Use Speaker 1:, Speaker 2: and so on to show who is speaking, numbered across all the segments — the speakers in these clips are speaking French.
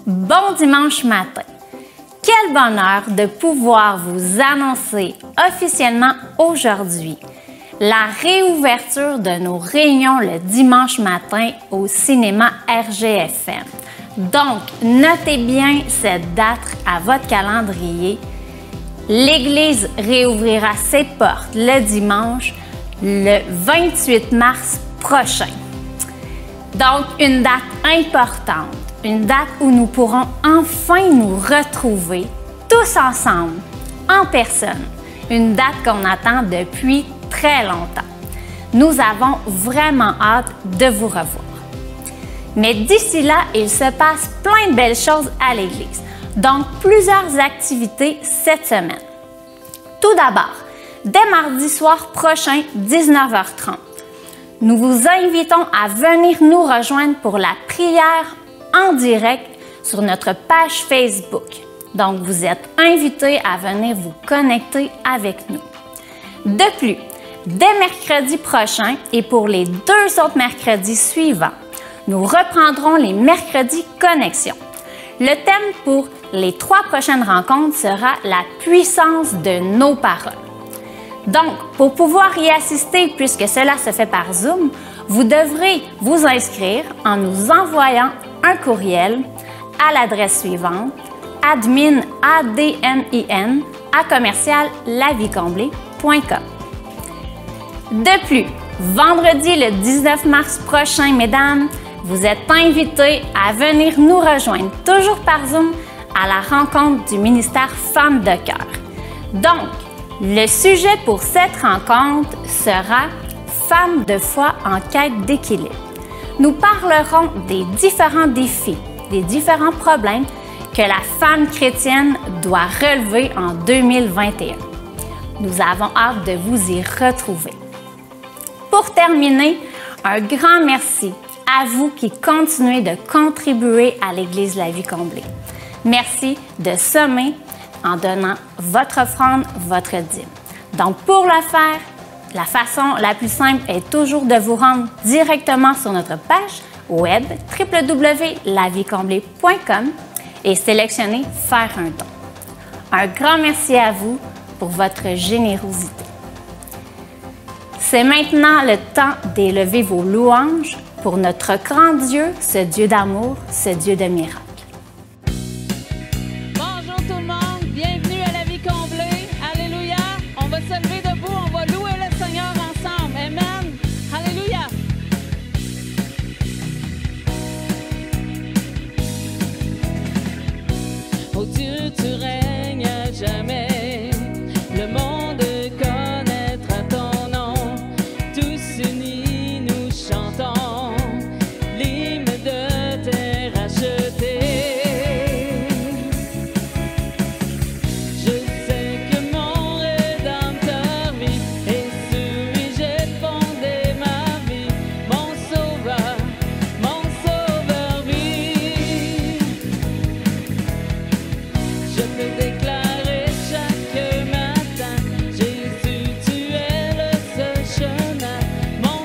Speaker 1: Bon dimanche matin! Quel bonheur de pouvoir vous annoncer officiellement aujourd'hui la réouverture de nos réunions le dimanche matin au cinéma RGFM. Donc, notez bien cette date à votre calendrier. L'Église réouvrira ses portes le dimanche, le 28 mars prochain. Donc, une date importante, une date où nous pourrons enfin nous retrouver tous ensemble, en personne. Une date qu'on attend depuis très longtemps. Nous avons vraiment hâte de vous revoir. Mais d'ici là, il se passe plein de belles choses à l'Église. Donc, plusieurs activités cette semaine. Tout d'abord, dès mardi soir prochain, 19h30, nous vous invitons à venir nous rejoindre pour la prière en direct sur notre page Facebook. Donc, vous êtes invités à venir vous connecter avec nous. De plus, dès mercredi prochain et pour les 2 autres mercredis suivants, nous reprendrons les mercredis connexion. Le thème pour les 3 prochaines rencontres sera la puissance de nos paroles. Donc, pour pouvoir y assister, puisque cela se fait par Zoom, vous devrez vous inscrire en nous envoyant un courriel à l'adresse suivante admin@lavicomblée.com. De plus, vendredi le 19 mars prochain, mesdames, vous êtes invités à venir nous rejoindre, toujours par Zoom, à la rencontre du ministère Femmes de cœur. Donc, le sujet pour cette rencontre sera « Femmes de foi en quête d'équilibre ». Nous parlerons des différents défis, des différents problèmes que la femme chrétienne doit relever en 2021. Nous avons hâte de vous y retrouver. Pour terminer, un grand merci à vous qui continuez de contribuer à l'Église La Vie Comblée. Merci de semer en donnant votre offrande, votre dîme. Donc, pour le faire, la façon la plus simple est toujours de vous rendre directement sur notre page web www.lavicomblée.com et sélectionner « Faire un don ». Un grand merci à vous pour votre générosité. C'est maintenant le temps d'élever vos louanges pour notre grand Dieu, ce Dieu d'amour, ce Dieu de miracles.
Speaker 2: Bonjour tout le monde, bienvenue à La Vie Comblée. Alléluia. On va se lever debout, on va louer le Seigneur ensemble. Amen. Alléluia. Oh Dieu, tu règnes à jamais. Le monde connaîtra ton nom. Tous unis nous chantons l'hymne de tes rachetés. Je sais que mon Rédempteur vit et sur lui j'ai fondé ma vie. Mon sauveur vit. Je peux déclarer chaque matin, Jésus, tu es le seul chemin. Mon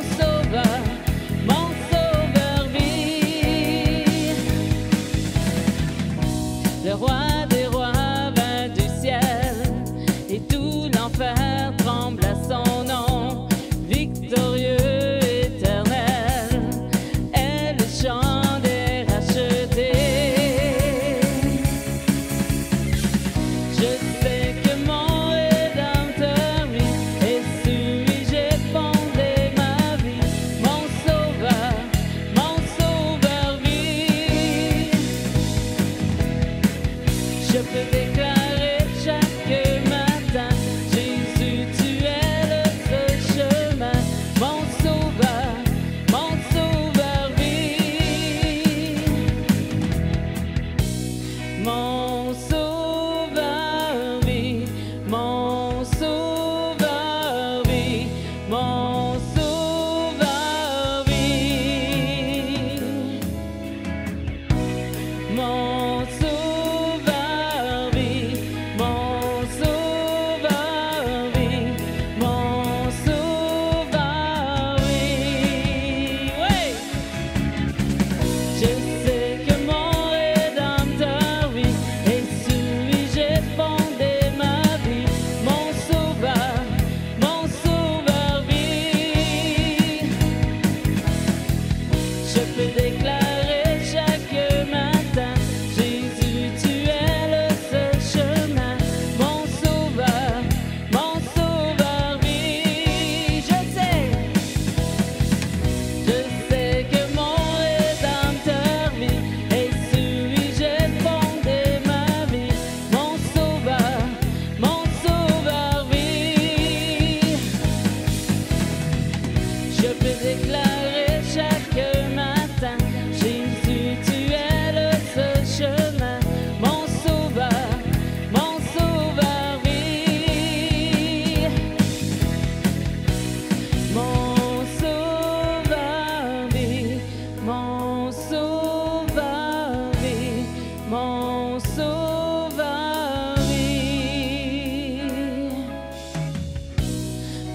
Speaker 2: peux déclarer chaque matin, Jésus, tu es le seul chemin, mon sauveur vie. Mon sauveur vie, mon sauveur vie, mon sauveur vie.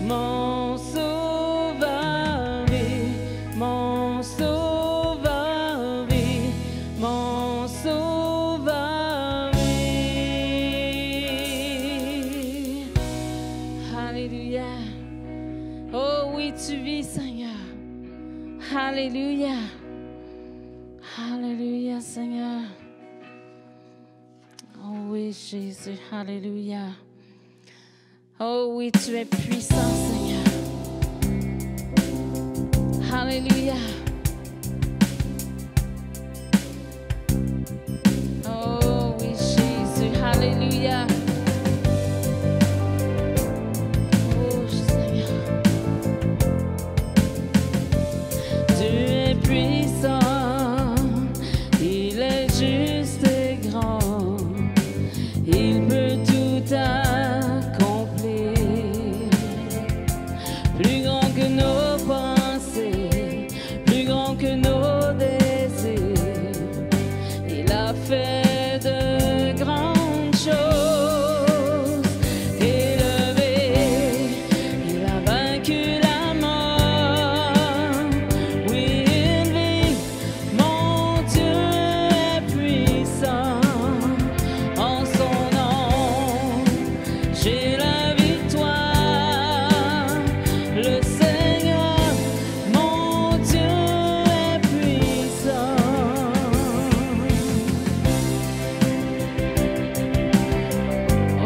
Speaker 2: Mon sauveur vie, mon sauveur vie, mon sauveur vie. Alléluia. Oh oui, tu vis, Seigneur. Alléluia. Alléluia, Seigneur. Oh oui, Jésus. Alléluia. Oh oui, tu es puissant, Seigneur. Alléluia. Oh oui, Jésus. Alléluia. Oh Seigneur. Tu es puissant. Il est juste et grand. Il peut tout accomplir. Plus grand que nos pensées, plus grand que nos désirs. Il a fait de grandes choses. Élevé, il a vaincu la mort. Oui, il vit, mon Dieu est puissant. En son nom, j'ai la victoire. Le Seigneur, mon Dieu est puissant.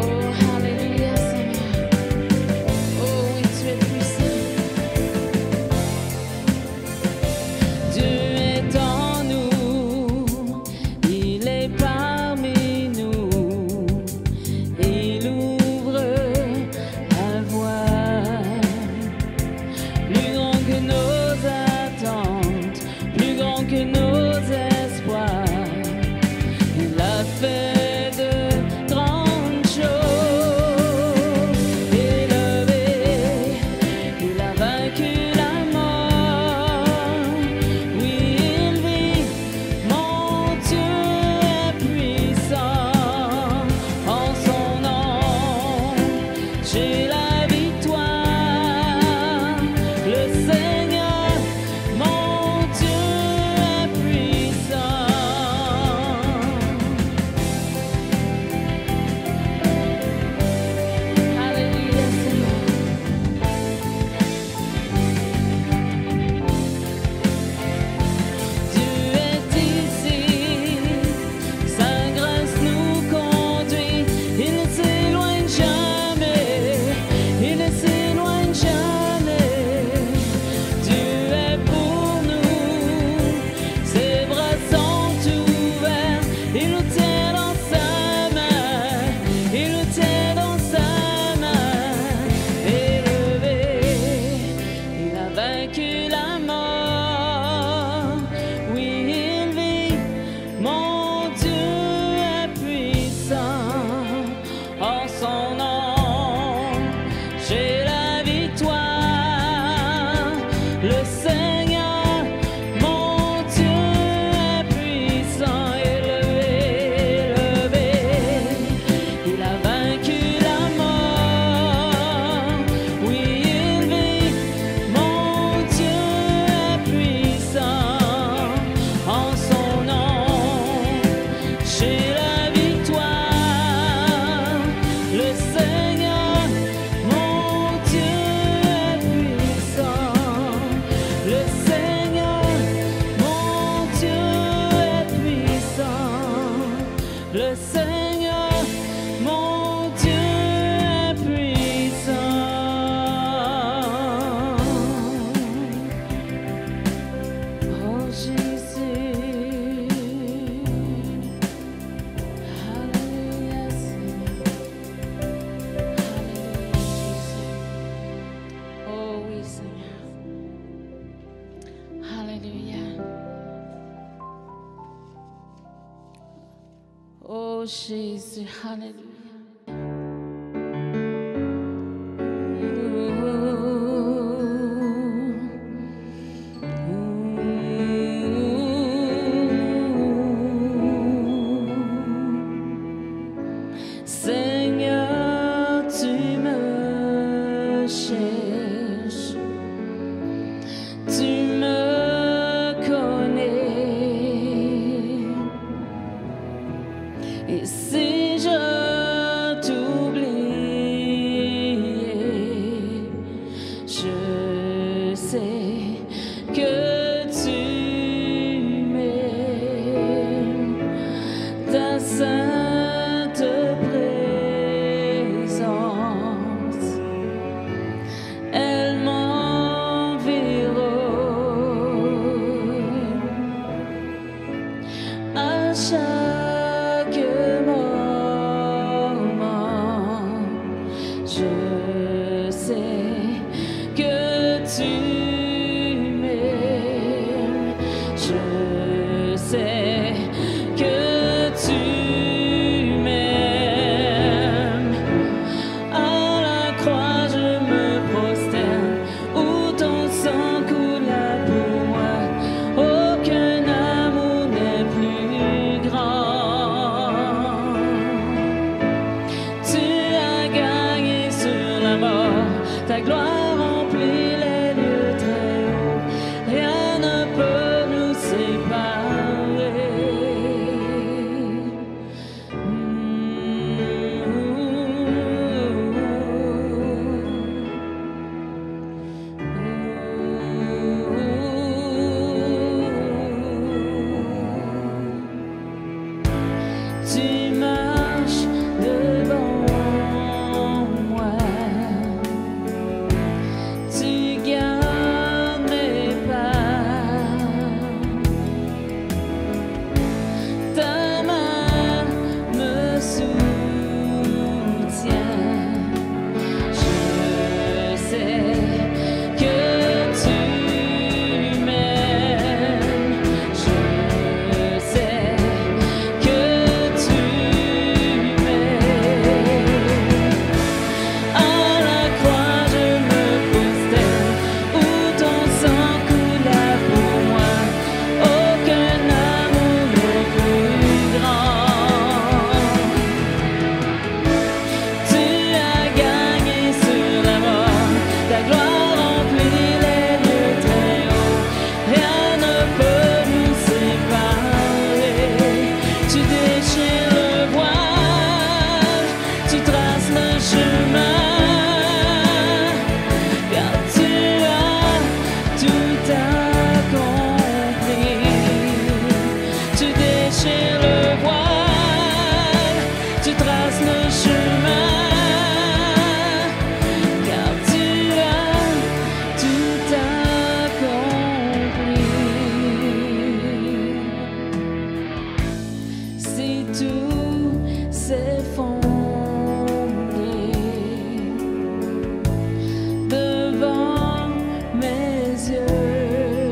Speaker 2: Oh, alléluia, Seigneur. Oh oui, tu es puissant. Dieu est en nous, il est parmi nous. Il ouvre la voie. Plus grand que nos attentes, plus grand que nos espoirs. Il a fait de grandes choses. Élevé, il a vaincu la mort. Oui, il vit, mon Dieu est puissant. En son nom, j'ai la victoire. Le Seigneur, mon Dieu est puissant. Alléluia, Seigneur. Dieu est ici, sa grâce nous conduit. Il ne s'éloigne jamais, il ne s'éloigne jamais. Dieu est pour nous, ses bras sont ouverts. Il nous tient dans sa main, il nous tient dans sa main. Élevé, il a vaincu la mort. Oui, il vit, mon Dieu est puissant. En son nom, j'ai la victoire. Le Seigneur, mon Dieu est puissant. Élevé, élevé, il a vaincu la mort. Oui, il vit, mon Dieu est Jésus, alléluia.
Speaker 3: Seigneur, tu me cherches, tu me connais, et si je t'oublie, je sais que tu m'aimes. Ta sainte présence, elle m'environne à chaque moment. Je sais que tu m'aimes. Je sais que tu m'aimes. À la croix je me prosterne, où ton sang coula pour moi. Aucun amour n'est plus grand. Tu as gagné sur la mort, ta gloire remplit les lieux très hauts. Rien ne peut nous séparer. Tu marches devant moi, tu gardes mes pas, ta main me soutient. Je sais que tu m'aimes. Je sais que tu m'aimes. À la croix je me prosterne, où ton sang coula pour moi. Aucun amour n'est plus grand. Tu as gagné sur la mort, ta gloire remplit les lieux très hauts. Rien ne peut nous séparer. Tu déchires le voile, tu traces le chemin, car tu as tout accompli. Tu déchires le voile, tu traces le chemin, car tu as tout accompli. Si tout s'effondrait devant mes yeux,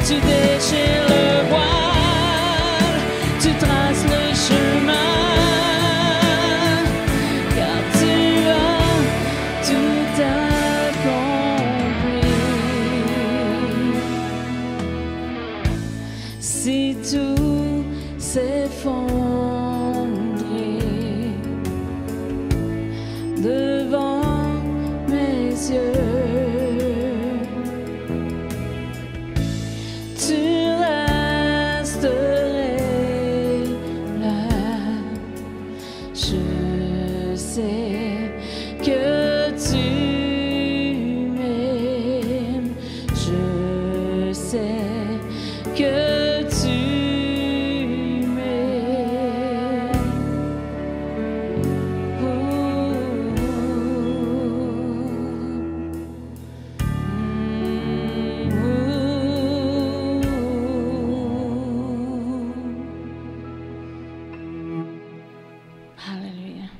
Speaker 2: tu déchires le voile, tu traces le chemin, car tu as tout accompli. Si tout s'effondrait devant mes yeux, tu resterais là. Je sais que tu m'aimes, je sais que tu m'aimes. Hallelujah.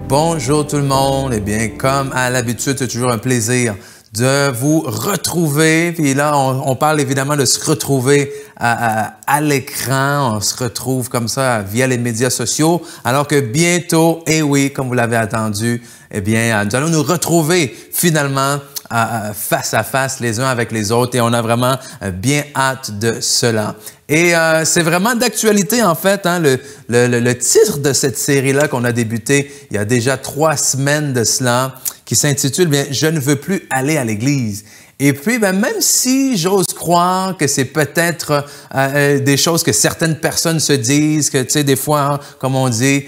Speaker 4: Bonjour tout le monde. Eh bien, comme à l'habitude, c'est toujours un plaisir de vous retrouver. Puis là, on parle évidemment de se retrouver à l'écran. On se retrouve comme ça via les médias sociaux. Alors que bientôt, et oui, comme vous l'avez attendu, eh bien, nous allons nous retrouver finalement face à face les uns avec les autres. Et on a vraiment bien hâte de cela. Et c'est vraiment d'actualité, en fait, hein, le titre de cette série-là qu'on a débuté il y a déjà 3 semaines de cela, qui s'intitule « Je ne veux plus aller à l'église ». Et puis, même si j'ose croire que c'est peut-être des choses que certaines personnes se disent, que tu sais, des fois, hein, comme on dit,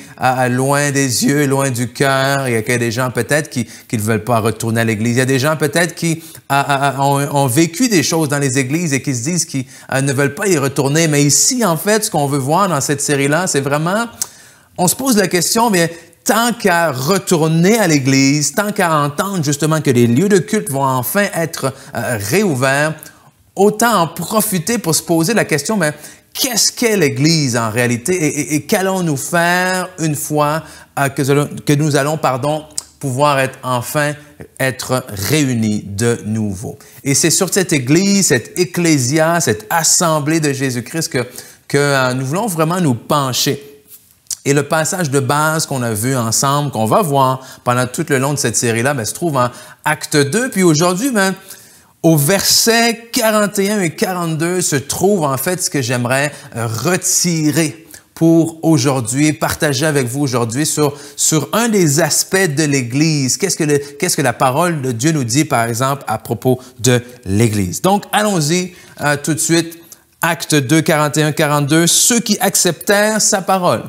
Speaker 4: loin des yeux, loin du cœur, il y a des gens peut-être qui ne veulent pas retourner à l'église. Il y a des gens peut-être qui ont vécu des choses dans les églises et qui se disent qu'ils ne veulent pas y retourner. Mais ici, en fait, ce qu'on veut voir dans cette série-là, c'est vraiment, on se pose la question, mais tant qu'à retourner à l'église, tant qu'à entendre justement que les lieux de culte vont enfin être réouverts, autant en profiter pour se poser la question, mais qu'est-ce qu'est l'église en réalité et qu'allons-nous faire une fois que nous allons, pouvoir enfin être réunis de nouveau. Et c'est sur cette église, cette ecclésia, cette assemblée de Jésus-Christ que nous voulons vraiment nous pencher. Et le passage de base qu'on a vu ensemble, qu'on va voir pendant tout le long de cette série-là, se trouve en Acte 2. Puis aujourd'hui, au verset 41 et 42 se trouve en fait ce que j'aimerais retirer pour aujourd'hui, partager avec vous aujourd'hui sur un des aspects de l'Église. Qu'est-ce que la parole de Dieu nous dit, par exemple, à propos de l'Église? Donc, allons-y tout de suite. Acte 2, 41, 42. Ceux qui acceptèrent sa parole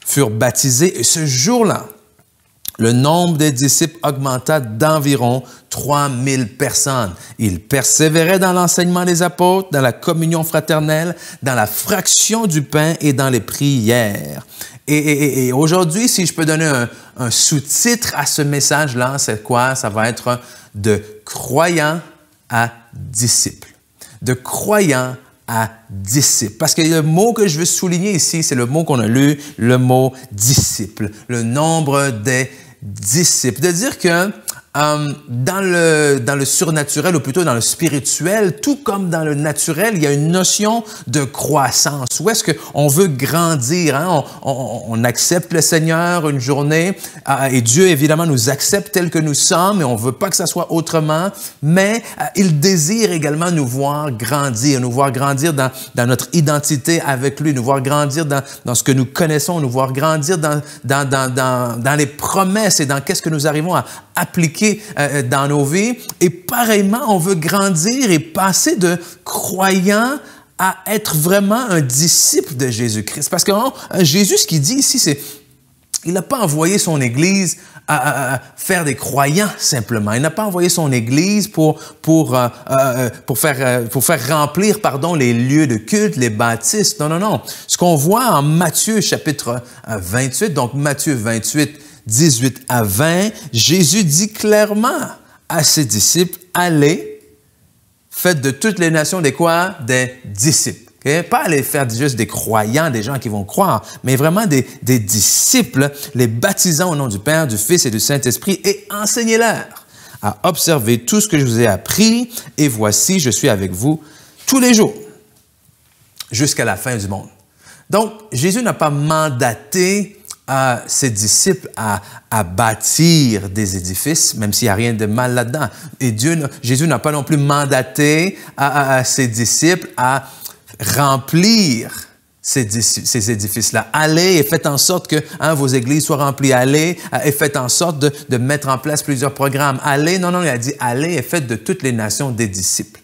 Speaker 4: furent baptisés et ce jour-là, le nombre des disciples augmenta d'environ 3000 personnes. Ils persévéraient dans l'enseignement des apôtres, dans la communion fraternelle, dans la fraction du pain et dans les prières. Et aujourd'hui, si je peux donner un sous-titre à ce message-là, c'est quoi? Ça va être de croyants à disciples. De croyants à disciples. Parce que le mot que je veux souligner ici, c'est le mot qu'on a lu, le mot disciple, le nombre des disciples. De dire que dans le surnaturel, ou plutôt dans le spirituel, tout comme dans le naturel, il y a une notion de croissance. Où est-ce qu'on veut grandir? Hein? On accepte le Seigneur une journée et Dieu, évidemment, nous accepte tels que nous sommes et on ne veut pas que ça soit autrement, mais il désire également nous voir grandir dans notre identité avec lui, nous voir grandir dans ce que nous connaissons, nous voir grandir dans les promesses et dans qu'est-ce que nous arrivons à appliquer dans nos vies. Et pareillement, on veut grandir et passer de croyant à être vraiment un disciple de Jésus-Christ. Parce que Jésus, ce qu'il dit ici, c'est il n'a pas envoyé son Église à faire des croyants simplement. Il n'a pas envoyé son Église pour faire remplir, les lieux de culte, les baptistes. Non. Ce qu'on voit en Matthieu chapitre 28, donc Matthieu 28, 18 à 20, Jésus dit clairement à ses disciples, allez, faites de toutes les nations des quoi? Des disciples. Okay? Pas aller faire juste des croyants, des gens qui vont croire, mais vraiment des disciples, les baptisant au nom du Père, du Fils et du Saint-Esprit et enseignez-leur à observer tout ce que je vous ai appris et voici, je suis avec vous tous les jours jusqu'à la fin du monde. Donc, Jésus n'a pas mandaté ses disciples à bâtir des édifices, même s'il n'y a rien de mal là-dedans. Et Jésus n'a pas non plus mandaté à ses disciples à remplir ces édifices-là. Allez et faites en sorte que vos églises soient remplies. Allez et faites en sorte de mettre en place plusieurs programmes. Allez, non, il a dit allez et faites de toutes les nations des disciples.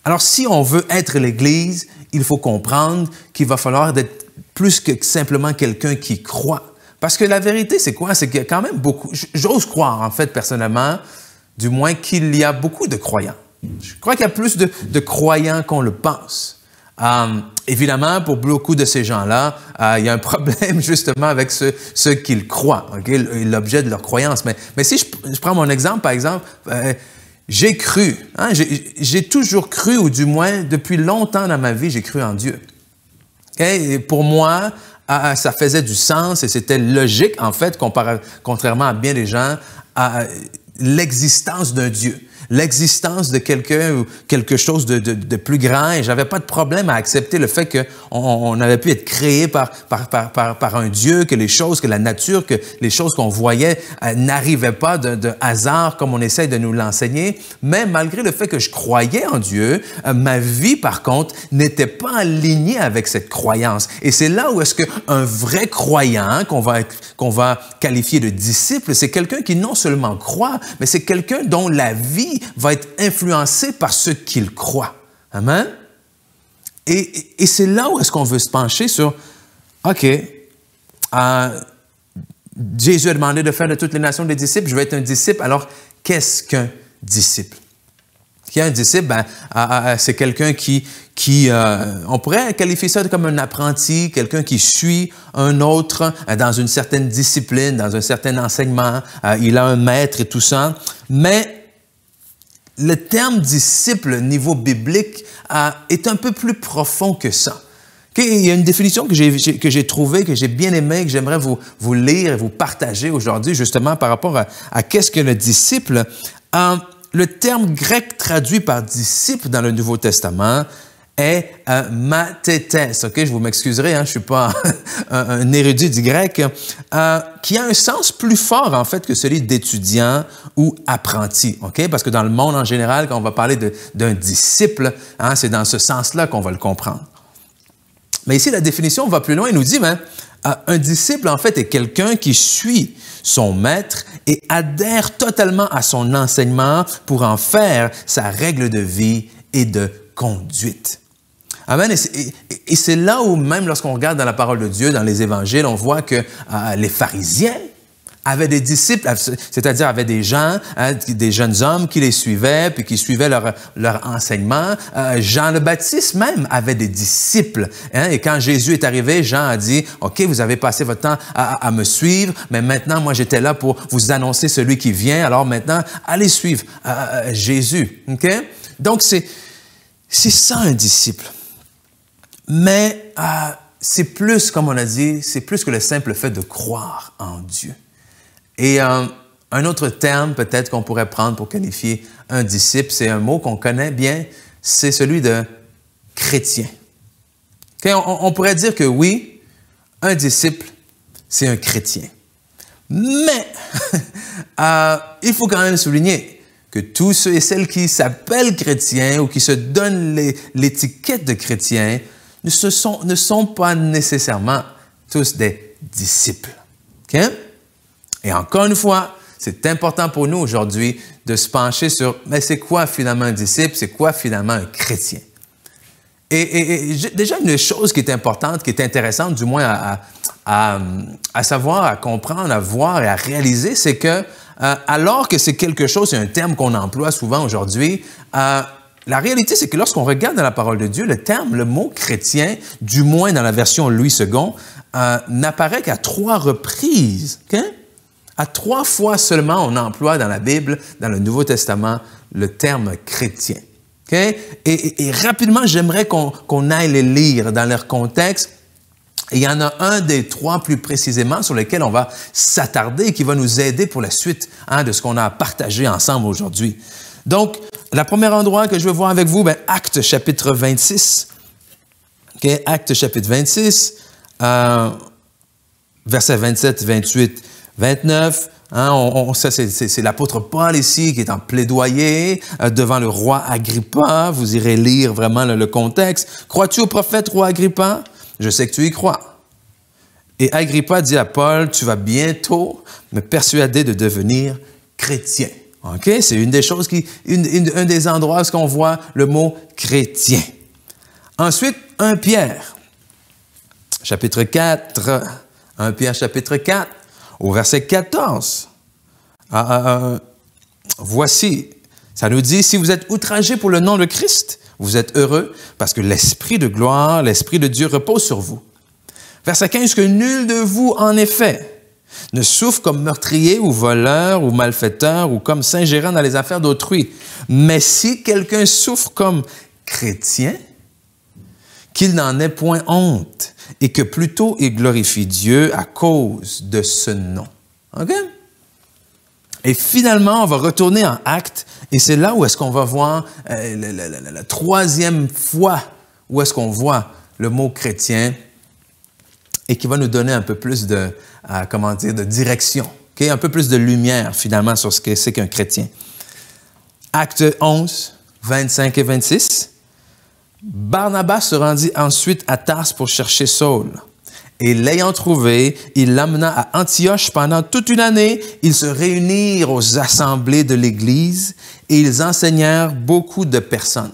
Speaker 4: Alors, si on veut être l'Église, il faut comprendre qu'il va falloir être plus que simplement quelqu'un qui croit. Parce que la vérité, c'est quoi? C'est qu'il y a quand même beaucoup, j'ose croire en fait personnellement, du moins qu'il y a beaucoup de croyants. Je crois qu'il y a plus de croyants qu'on le pense. Évidemment, pour beaucoup de ces gens-là, il y a un problème justement avec ceux qu'ils croient, okay? L'objet de leur croyance. Mais si je prends mon exemple, par exemple, j'ai cru, j'ai toujours cru, ou du moins depuis longtemps dans ma vie, j'ai cru en Dieu. Okay? Et pour moi, ça faisait du sens et c'était logique en fait, contrairement à bien des gens, à l'existence d'un Dieu. L'existence de quelqu'un ou quelque chose de plus grand et j'avais pas de problème à accepter le fait qu'on avait pu être créé par un Dieu, que la nature, que les choses qu'on voyait n'arrivaient pas de hasard comme on essaie de nous l'enseigner. Mais malgré le fait que je croyais en Dieu, ma vie par contre n'était pas alignée avec cette croyance. Et c'est là où est-ce qu'un vrai croyant qu'on va qualifier de disciple, c'est quelqu'un qui non seulement croit, mais c'est quelqu'un dont la vie va être influencé par ce qu'il croit. Amen? Et c'est là où est-ce qu'on veut se pencher sur, OK, Jésus a demandé de faire de toutes les nations des disciples, je vais être un disciple, alors qu'est-ce qu'un disciple? Un disciple, c'est quelqu'un qui on pourrait qualifier ça comme un apprenti, quelqu'un qui suit un autre dans une certaine discipline, dans un certain enseignement, il a un maître et tout ça, mais le terme disciple, niveau biblique, est un peu plus profond que ça. Okay? Il y a une définition que j'ai trouvée, que j'ai bien aimée, que j'aimerais vous lire et vous partager aujourd'hui, justement, par rapport à qu'est-ce que le disciple. Le terme grec traduit par disciple dans le Nouveau Testament est mathetes. Okay? Je vous m'excuserai, je ne suis pas un érudit du grec, qui a un sens plus fort, en fait, que celui d'étudiant ou apprenti. Okay? Parce que dans le monde en général, quand on va parler d'un disciple, c'est dans ce sens-là qu'on va le comprendre. Mais ici, la définition va plus loin. Il nous dit, un disciple, en fait, est quelqu'un qui suit son maître et adhère totalement à son enseignement pour en faire sa règle de vie et de conduite. Amen. Et c'est là où, même lorsqu'on regarde dans la parole de Dieu, dans les évangiles, on voit que les pharisiens avaient des disciples, c'est-à-dire avaient des gens, des jeunes hommes qui les suivaient, puis qui suivaient leur enseignement. Jean le Baptiste même avait des disciples. Et quand Jésus est arrivé, Jean a dit, « OK, vous avez passé votre temps à me suivre, mais maintenant, moi, j'étais là pour vous annoncer celui qui vient. Alors maintenant, allez suivre Jésus. » Okay? Donc, c'est ça un disciple. Mais c'est plus, comme on a dit, c'est plus que le simple fait de croire en Dieu. Et un autre terme peut-être qu'on pourrait prendre pour qualifier un disciple, c'est un mot qu'on connaît bien, c'est celui de chrétien. Okay? On pourrait dire que oui, un disciple, c'est un chrétien. Mais il faut quand même souligner que tous ceux et celles qui s'appellent chrétiens ou qui se donnent l'étiquette de chrétien ne sont pas nécessairement tous des disciples. Okay? Et encore une fois, c'est important pour nous aujourd'hui de se pencher sur, mais c'est quoi finalement un disciple? C'est quoi finalement un chrétien? Et déjà, une chose qui est importante, qui est intéressante, du moins à savoir, à comprendre, à voir et à réaliser, c'est que alors que c'est quelque chose, c'est un terme qu'on emploie souvent aujourd'hui, la réalité, c'est que lorsqu'on regarde dans la parole de Dieu, le mot chrétien, du moins dans la version Louis II, n'apparaît qu'à 3 reprises. Okay? À 3 fois seulement, on emploie dans la Bible, dans le Nouveau Testament, le terme chrétien. Okay? Et rapidement, j'aimerais qu'on aille les lire dans leur contexte. Et il y en a un des trois plus précisément sur lesquels on va s'attarder et qui va nous aider pour la suite de ce qu'on a partagé ensemble aujourd'hui. Donc, le premier endroit que je veux voir avec vous, Actes chapitre 26. Okay? Actes chapitre 26, versets 27, 28, 29. Ça, c'est l'apôtre Paul ici qui est en plaidoyer devant le roi Agrippa. Vous irez lire vraiment le contexte. Crois-tu au prophète, roi Agrippa? Je sais que tu y crois. Et Agrippa dit à Paul, tu vas bientôt me persuader de devenir chrétien. OK? C'est une des choses un des endroits où on voit le mot chrétien. Ensuite, 1 Pierre, chapitre 4. 1 Pierre, chapitre 4, au verset 14. Voici, ça nous dit, si vous êtes outragés pour le nom de Christ, vous êtes heureux parce que l'Esprit de gloire, l'Esprit de Dieu repose sur vous. Verset 15, que nul de vous, en effet, ne souffre comme meurtrier ou voleur ou malfaiteur ou comme s'ingérant dans les affaires d'autrui. Mais si quelqu'un souffre comme chrétien, qu'il n'en ait point honte et que plutôt il glorifie Dieu à cause de ce nom. OK? Et finalement, on va retourner en Actes et c'est là où est-ce qu'on va voir la troisième fois où est-ce qu'on voit le mot chrétien et qui va nous donner un peu plus de direction, okay? Un peu plus de lumière finalement sur ce que c'est qu'un chrétien. Acte 11, 25 et 26. Barnabas se rendit ensuite à Tarse pour chercher Saul. Et l'ayant trouvé, il l'amena à Antioche pendant toute une année. Ils se réunirent aux assemblées de l'Église et ils enseignèrent beaucoup de personnes.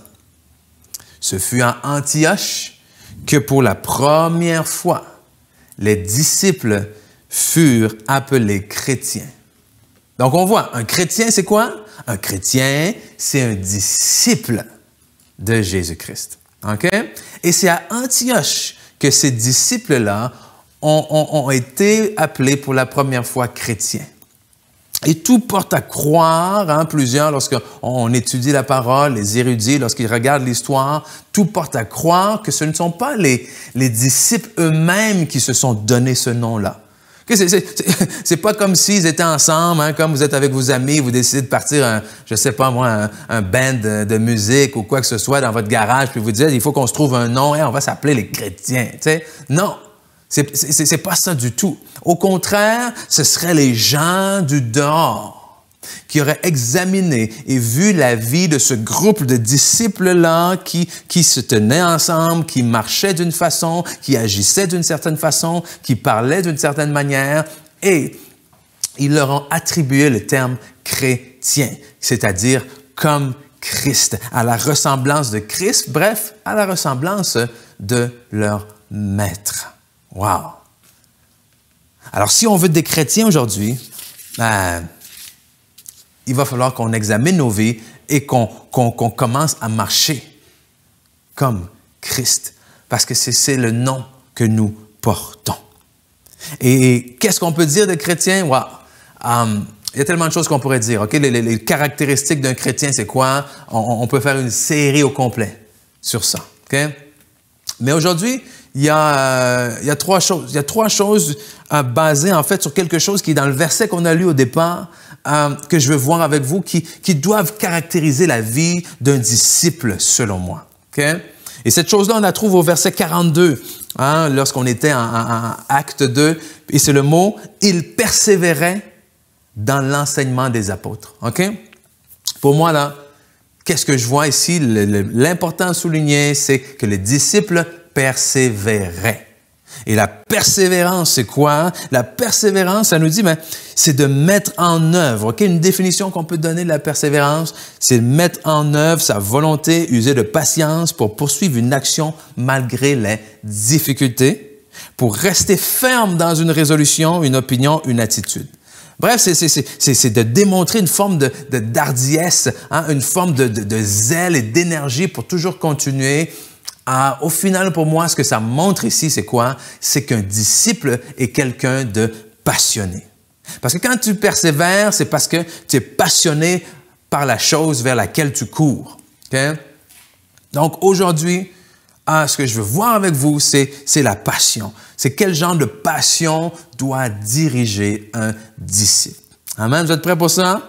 Speaker 4: Ce fut en Antioche que pour la première fois, les disciples furent appelés chrétiens. Donc on voit, un chrétien, c'est quoi? Un chrétien, c'est un disciple de Jésus-Christ. OK? Et c'est à Antioche que ces disciples-là ont été appelés pour la première fois chrétiens. Et tout porte à croire, plusieurs, lorsqu'on étudie la parole, les érudits, lorsqu'ils regardent l'histoire, tout porte à croire que ce ne sont pas les disciples eux-mêmes qui se sont donné ce nom-là. C'est pas comme s'ils étaient ensemble, comme vous êtes avec vos amis, vous décidez de partir, un band de musique ou quoi que ce soit dans votre garage, puis vous dites, il faut qu'on se trouve un nom, on va s'appeler les chrétiens. T'sais. Non, c'est pas ça du tout. Au contraire, ce seraient les gens du dehors qui auraient examiné et vu la vie de ce groupe de disciples-là qui se tenaient ensemble, qui marchaient d'une façon, qui agissaient d'une certaine façon, qui parlaient d'une certaine manière, et ils leur ont attribué le terme chrétien, c'est-à-dire comme Christ, à la ressemblance de Christ, bref, à la ressemblance de leur maître. Wow! Alors, si on veut des chrétiens aujourd'hui, il va falloir qu'on examine nos vies et qu'on commence à marcher comme Christ, parce que c'est le nom que nous portons. Et qu'est-ce qu'on peut dire de chrétien? Wow. Il y a tellement de choses qu'on pourrait dire. Okay? Les caractéristiques d'un chrétien, c'est quoi? On peut faire une série au complet sur ça. Okay? Mais aujourd'hui, il y a trois choses. Il y a trois choses basées en fait sur quelque chose qui est dans le verset qu'on a lu au départ, que je veux voir avec vous, qui doivent caractériser la vie d'un disciple, selon moi. Okay? Et cette chose-là, on la trouve au verset 42, lorsqu'on était en Acte 2, et c'est le mot « il persévérait dans l'enseignement des apôtres ». Okay? Pour moi, là, qu'est-ce que je vois ici? L'important à souligner, c'est que les disciples persévéraient. Et la persévérance, c'est quoi? La persévérance, ça nous dit, c'est de mettre en œuvre. Okay? Une définition qu'on peut donner de la persévérance, c'est de mettre en œuvre sa volonté, user de patience pour poursuivre une action malgré les difficultés, pour rester ferme dans une résolution, une opinion, une attitude. Bref, c'est de démontrer une forme d'hardiesse, une forme de zèle et d'énergie pour toujours continuer. Au final, pour moi, ce que ça montre ici, c'est quoi? C'est qu'un disciple est quelqu'un de passionné. Parce que quand tu persévères, c'est parce que tu es passionné par la chose vers laquelle tu cours. Okay? Donc aujourd'hui, ce que je veux voir avec vous, c'est la passion. C'est quel genre de passion doit diriger un disciple. Amen, vous êtes prêts pour ça?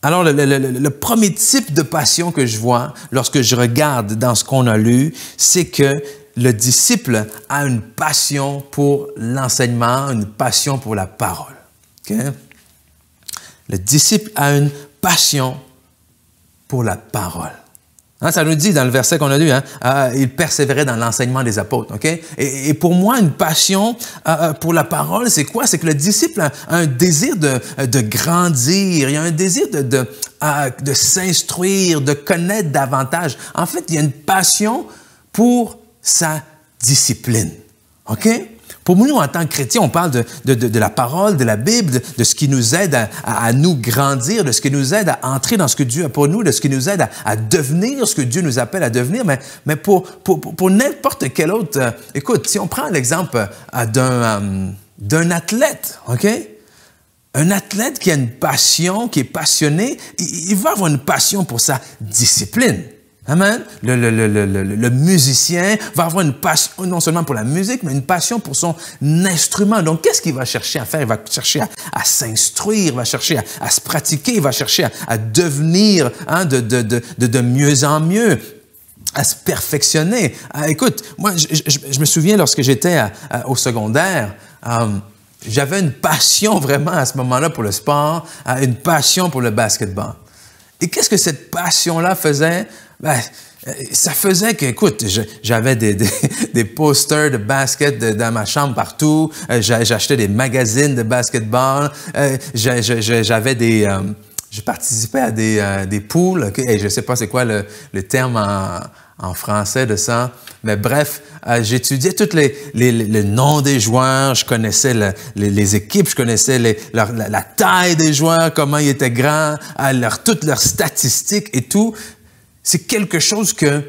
Speaker 4: Alors, le premier type de passion que je vois lorsque je regarde dans ce qu'on a lu, c'est que le disciple a une passion pour l'enseignement, une passion pour la parole. Okay? Le disciple a une passion pour la parole. Hein, ça nous dit dans le verset qu'on a lu, il persévérait dans l'enseignement des apôtres. Okay? Et pour moi, une passion pour la parole, c'est quoi? C'est que le disciple a un désir de grandir, il a un désir de s'instruire, de connaître davantage. En fait, il y a une passion pour sa discipline. OK? Pour nous, en tant que chrétiens, on parle de la parole, de la Bible, de ce qui nous aide à nous grandir, de ce qui nous aide à entrer dans ce que Dieu a pour nous, de ce qui nous aide à devenir ce que Dieu nous appelle à devenir. Mais pour n'importe quel autre... écoute, si on prend l'exemple d'un athlète, OK? Un athlète qui a une passion, qui est passionné, il va avoir une passion pour sa discipline. Amen. Le musicien va avoir une passion, non seulement pour la musique, mais une passion pour son instrument. Donc, qu'est-ce qu'il va chercher à faire? Il va chercher à s'instruire, il va chercher à se pratiquer, il va chercher à devenir de mieux en mieux, à se perfectionner. Écoute, moi, je me souviens lorsque j'étais au secondaire, j'avais une passion vraiment à ce moment-là pour le sport, une passion pour le basketball. Et qu'est-ce que cette passion-là faisait? Ben, ça faisait que, écoute, j'avais des posters de basket dans ma chambre partout. J'achetais des magazines de basketball. Je participais à des poules. Okay? Et je ne sais pas c'est quoi le terme en français de ça. Mais bref, j'étudiais tous les noms des joueurs. Je connaissais les équipes. Je connaissais la taille des joueurs, comment ils étaient grands, toutes leurs statistiques et tout. C'est quelque chose que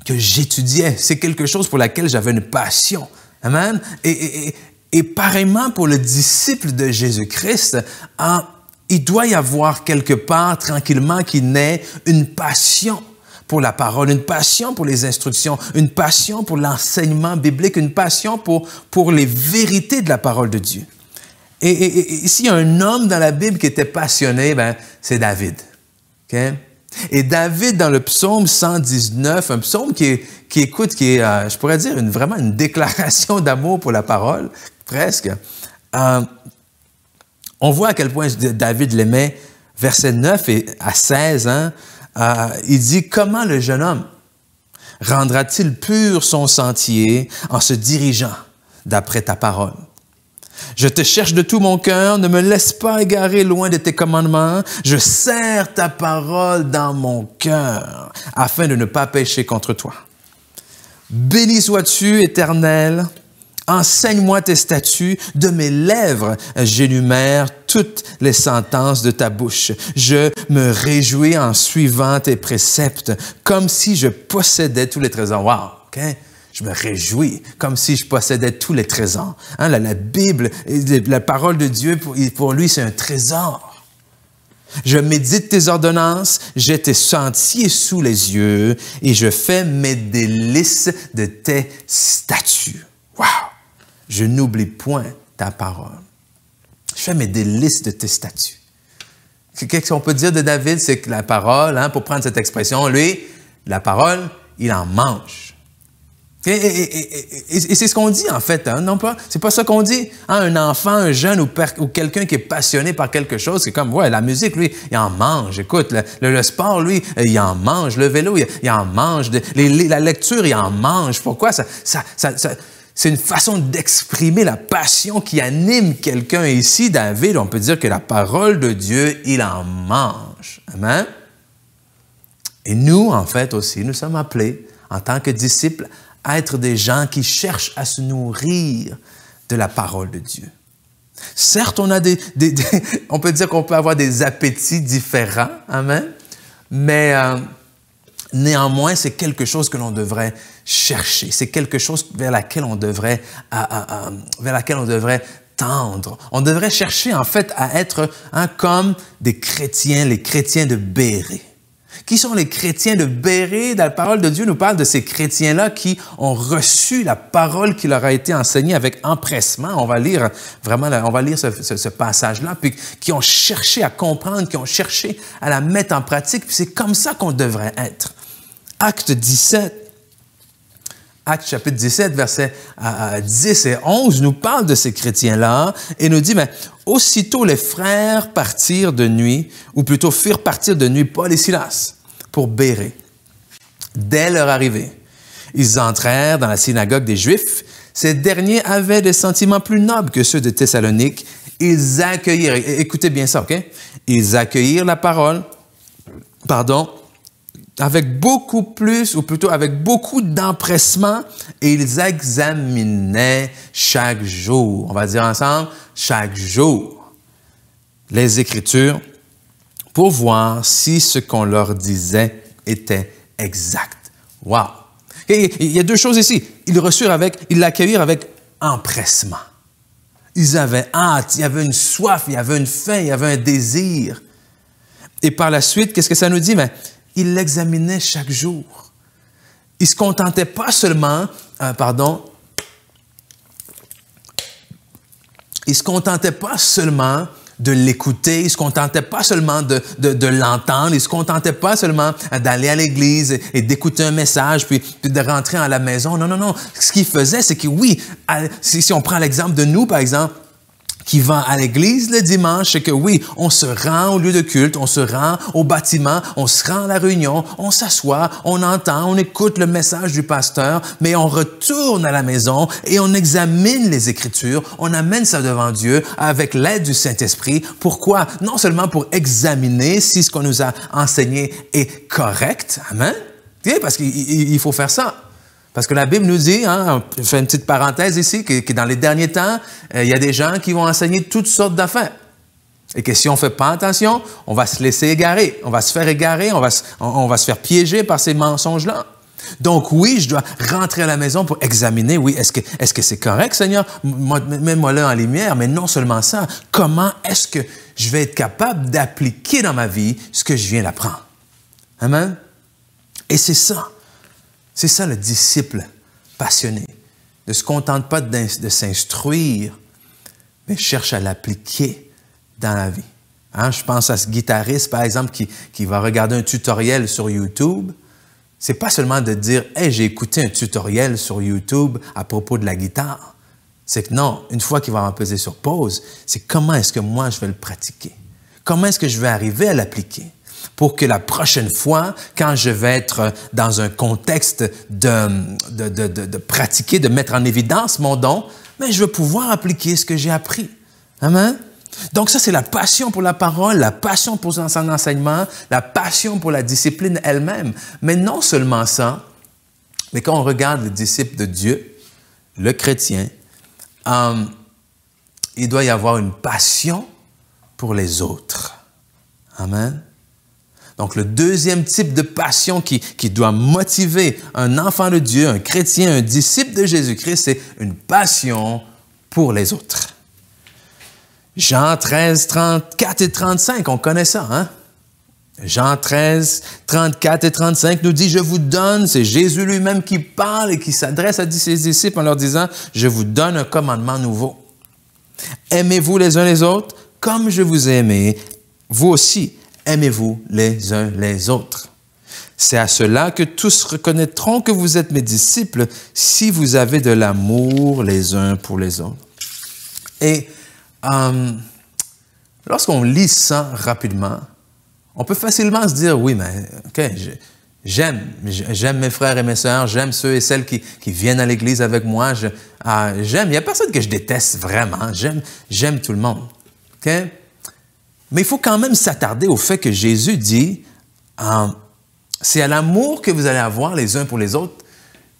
Speaker 4: j'étudiais. C'est quelque chose pour laquelle j'avais une passion. Amen. Et pareillement pour le disciple de Jésus-Christ, il doit y avoir quelque part, tranquillement, qui naît une passion pour la parole, une passion pour les instructions, une passion pour l'enseignement biblique, une passion pour les vérités de la parole de Dieu. Et s'il y a un homme dans la Bible qui était passionné, c'est David. Okay? Et David, dans le psaume 119, un psaume qui est, je pourrais dire, vraiment une déclaration d'amour pour la parole, presque, on voit à quel point David l'aimait. Verset 9 à 16, il dit « Comment le jeune homme rendra-t-il pur son sentier en se dirigeant d'après ta parole? Je te cherche de tout mon cœur, ne me laisse pas égarer loin de tes commandements. Je serre ta parole dans mon cœur, afin de ne pas pécher contre toi. Béni sois-tu, Éternel, enseigne-moi tes statuts, de mes lèvres j'énumère toutes les sentences de ta bouche. Je me réjouis en suivant tes préceptes, comme si je possédais tous les trésors. Wow, OK? Je me réjouis comme si je possédais tous les trésors. La Bible, la parole de Dieu, pour lui, c'est un trésor. Je médite tes ordonnances, j'ai tes sentiers sous les yeux et je fais mes délices de tes statuts. Wow! Je n'oublie point ta parole. Je fais mes délices de tes statuts. Qu'est-ce qu'on peut dire de David? C'est que la parole, pour prendre cette expression, lui, la parole, il en mange. Et c'est ce qu'on dit, en fait. Non, c'est pas ça qu'on dit. Un enfant, un jeune ou quelqu'un qui est passionné par quelque chose, c'est comme, la musique, lui, il en mange. Écoute, le sport, lui, il en mange. Le vélo, il en mange. La lecture, il en mange. Pourquoi? C'est une façon d'exprimer la passion qui anime quelqu'un. Et ici, David, on peut dire que la parole de Dieu, il en mange. Amen? Et nous, en fait, aussi, nous sommes appelés, en tant que disciples, à être des gens qui cherchent à se nourrir de la parole de Dieu. Certes, on a on peut dire qu'on peut avoir des appétits différents, amen, mais néanmoins, c'est quelque chose que l'on devrait chercher. C'est quelque chose vers laquelle on devrait tendre. On devrait chercher, en fait, à être comme des chrétiens, les chrétiens de Bérée, Qui sont les chrétiens de Bérée? La parole de Dieu nous parle de ces chrétiens-là qui ont reçu la parole qui leur a été enseignée avec empressement. On va lire vraiment, on va lire ce passage-là, puis qui ont cherché à comprendre, qui ont cherché à la mettre en pratique. Puis c'est comme ça qu'on devrait être. Acte chapitre 17, versets 10 et 11, nous parle de ces chrétiens-là et nous dit, mais aussitôt les frères partirent de nuit, ou plutôt firent partir de nuit Paul et Silas pour Bérée. Dès leur arrivée, ils entrèrent dans la synagogue des Juifs. Ces derniers avaient des sentiments plus nobles que ceux de Thessalonique. Ils accueillirent, écoutez bien ça, OK? Ils accueillirent la parole, avec beaucoup plus, ou plutôt avec beaucoup d'empressement, et ils examinaient chaque jour. On va dire ensemble, chaque jour, les Écritures pour voir si ce qu'on leur disait était exact. Wow! Et il y a deux choses ici. Ils l'accueillirent avec empressement. Ils avaient hâte, il y avait une soif, il y avait une faim, il y avait un désir. Et par la suite, qu'est-ce que ça nous dit? Mais ils l'examinaient chaque jour. Ils ne se contentaient pas seulement, de l'écouter, ils ne se contentaient pas seulement de l'entendre, ils ne se contentaient pas seulement d'aller à l'église et d'écouter un message, puis de rentrer à la maison. Non. Ce qu'ils faisaient, c'est que oui, si on prend l'exemple de nous, par exemple, qui va à l'église le dimanche, c'est que oui, on se rend au lieu de culte, on se rend au bâtiment, on se rend à la réunion, on s'assoit, on entend, on écoute le message du pasteur, mais on retourne à la maison et on examine les Écritures, on amène ça devant Dieu avec l'aide du Saint-Esprit. Pourquoi? Non seulement pour examiner si ce qu'on nous a enseigné est correct, amen, parce qu'il faut faire ça. Parce que la Bible nous dit, je fais une petite parenthèse ici, que dans les derniers temps, il y a des gens qui vont enseigner toutes sortes d'affaires. Et que si on ne fait pas attention, on va se laisser égarer. On va se faire égarer, on va se faire piéger par ces mensonges-là. Donc oui, je dois rentrer à la maison pour examiner, oui, est-ce que c'est correct, Seigneur? Mets-moi là en lumière, mais non seulement ça, comment est-ce que je vais être capable d'appliquer dans ma vie ce que je viens d'apprendre? Amen? Et c'est ça. C'est ça le disciple passionné. Ne se contente pas de s'instruire, mais cherche à l'appliquer dans la vie. Je pense à ce guitariste, par exemple, qui va regarder un tutoriel sur YouTube. C'est pas seulement de dire « Hey, j'ai écouté un tutoriel sur YouTube à propos de la guitare ». C'est que non, une fois qu'il va en peser sur pause, c'est comment est-ce que moi je vais le pratiquer? Comment est-ce que je vais arriver à l'appliquer? Pour que la prochaine fois, quand je vais être dans un contexte de pratiquer, de mettre en évidence mon don, mais je vais pouvoir appliquer ce que j'ai appris. Amen? Donc ça, c'est la passion pour la parole, la passion pour son enseignement, la passion pour la discipline elle-même. Mais non seulement ça, mais quand on regarde les disciples de Dieu, le chrétien, il doit y avoir une passion pour les autres. Amen? Donc, le deuxième type de passion qui doit motiver un enfant de Dieu, un chrétien, un disciple de Jésus-Christ, c'est une passion pour les autres. Jean 13, 34 et 35, on connaît ça, hein? Jean 13, 34 et 35 nous dit, « Je vous donne », c'est Jésus lui-même qui parle et qui s'adresse à ses disciples en leur disant, « Je vous donne un commandement nouveau. Aimez-vous les uns les autres comme je vous ai aimé, vous aussi. Aimez-vous les uns les autres. C'est à cela que tous reconnaîtront que vous êtes mes disciples si vous avez de l'amour les uns pour les autres. » Et lorsqu'on lit ça rapidement, on peut facilement se dire, oui, mais OK, j'aime mes frères et mes sœurs, j'aime ceux et celles qui viennent à l'église avec moi, j'aime, il n'y a personne que je déteste vraiment, j'aime tout le monde. OK? Mais il faut quand même s'attarder au fait que Jésus dit, c'est à l'amour que vous allez avoir les uns pour les autres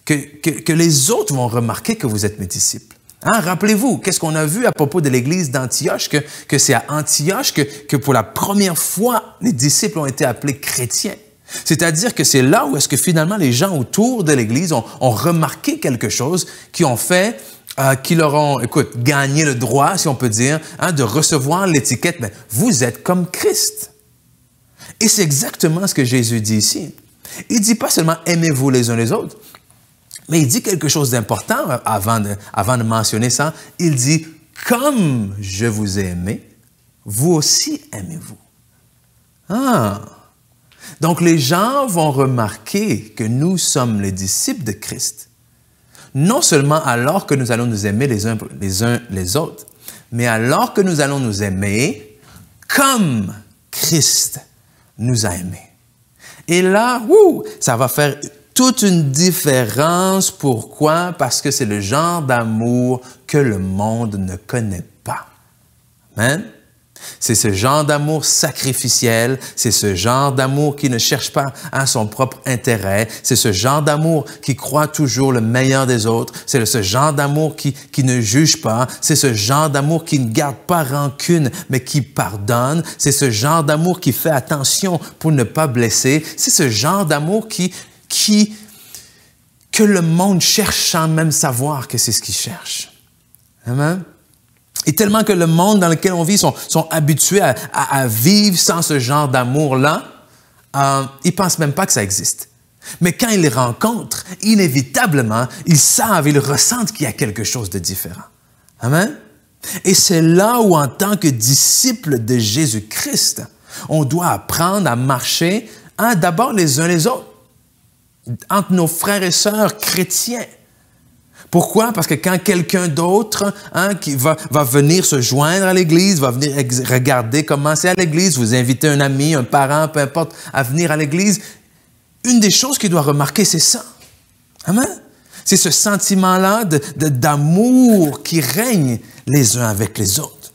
Speaker 4: que les autres vont remarquer que vous êtes mes disciples. Rappelez-vous, qu'est-ce qu'on a vu à propos de l'église d'Antioche, que c'est à Antioche que pour la première fois, les disciples ont été appelés chrétiens. C'est-à-dire que c'est là où est-ce que finalement les gens autour de l'église ont remarqué quelque chose qui ont fait... qui leur ont, gagné le droit, si on peut dire, de recevoir l'étiquette, mais vous êtes comme Christ. Et c'est exactement ce que Jésus dit ici. Il ne dit pas seulement « aimez-vous les uns les autres », mais il dit quelque chose d'important avant de mentionner ça. Il dit « comme je vous ai aimé, vous aussi aimez-vous ». Ah! Donc les gens vont remarquer que nous sommes les disciples de Christ, non seulement alors que nous allons nous aimer les uns les autres, mais alors que nous allons nous aimer comme Christ nous a aimés. Et là, ça va faire toute une différence. Pourquoi? Parce que c'est le genre d'amour que le monde ne connaît pas. Amen? C'est ce genre d'amour sacrificiel, c'est ce genre d'amour qui ne cherche pas à son propre intérêt, c'est ce genre d'amour qui croit toujours le meilleur des autres, c'est ce genre d'amour qui ne juge pas, c'est ce genre d'amour qui ne garde pas rancune, mais qui pardonne, c'est ce genre d'amour qui fait attention pour ne pas blesser, c'est ce genre d'amour que le monde cherche sans même savoir que c'est ce qu'il cherche. Amen? Et tellement que le monde dans lequel on vit sont habitués à vivre sans ce genre d'amour-là, ils ne pensent même pas que ça existe. Mais quand ils les rencontrent, inévitablement, ils savent, ils ressentent qu'il y a quelque chose de différent. Amen? Et c'est là où, en tant que disciples de Jésus-Christ, on doit apprendre à marcher d'abord les uns les autres, entre nos frères et sœurs chrétiens. Pourquoi? Parce que quand quelqu'un d'autre qui va venir se joindre à l'Église, va venir regarder comment c'est à l'Église, vous invitez un ami, un parent, peu importe, à venir à l'Église, une des choses qu'il doit remarquer, c'est ça. Amen? C'est ce sentiment-là d'amour qui règne les uns avec les autres.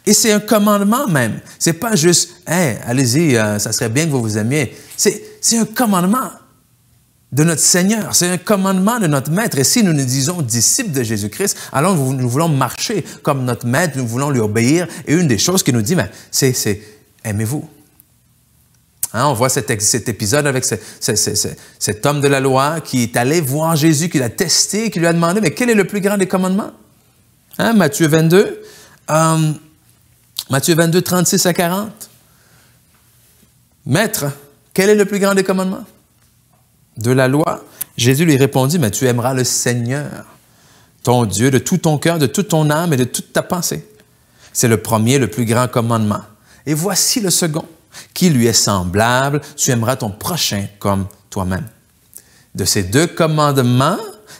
Speaker 4: Et c'est un commandement même. C'est pas juste, « Hey, allez-y, ça serait bien que vous vous aimiez. » C'est un commandement de notre Seigneur. C'est un commandement de notre Maître. Et si nous nous disons disciples de Jésus-Christ, alors nous voulons marcher comme notre Maître, nous voulons lui obéir. Et une des choses qu'il nous dit, c'est aimez-vous. On voit cet épisode avec cet homme de la loi qui est allé voir Jésus, qui l'a testé, qui lui a demandé, mais quel est le plus grand des commandements? Matthieu 22, 36 à 40. Maître, quel est le plus grand des commandements? De la loi, Jésus lui répondit, mais tu aimeras le Seigneur, ton Dieu, de tout ton cœur, de toute ton âme et de toute ta pensée. C'est le premier, le plus grand commandement. Et voici le second, qui lui est semblable, tu aimeras ton prochain comme toi-même. De ces deux commandements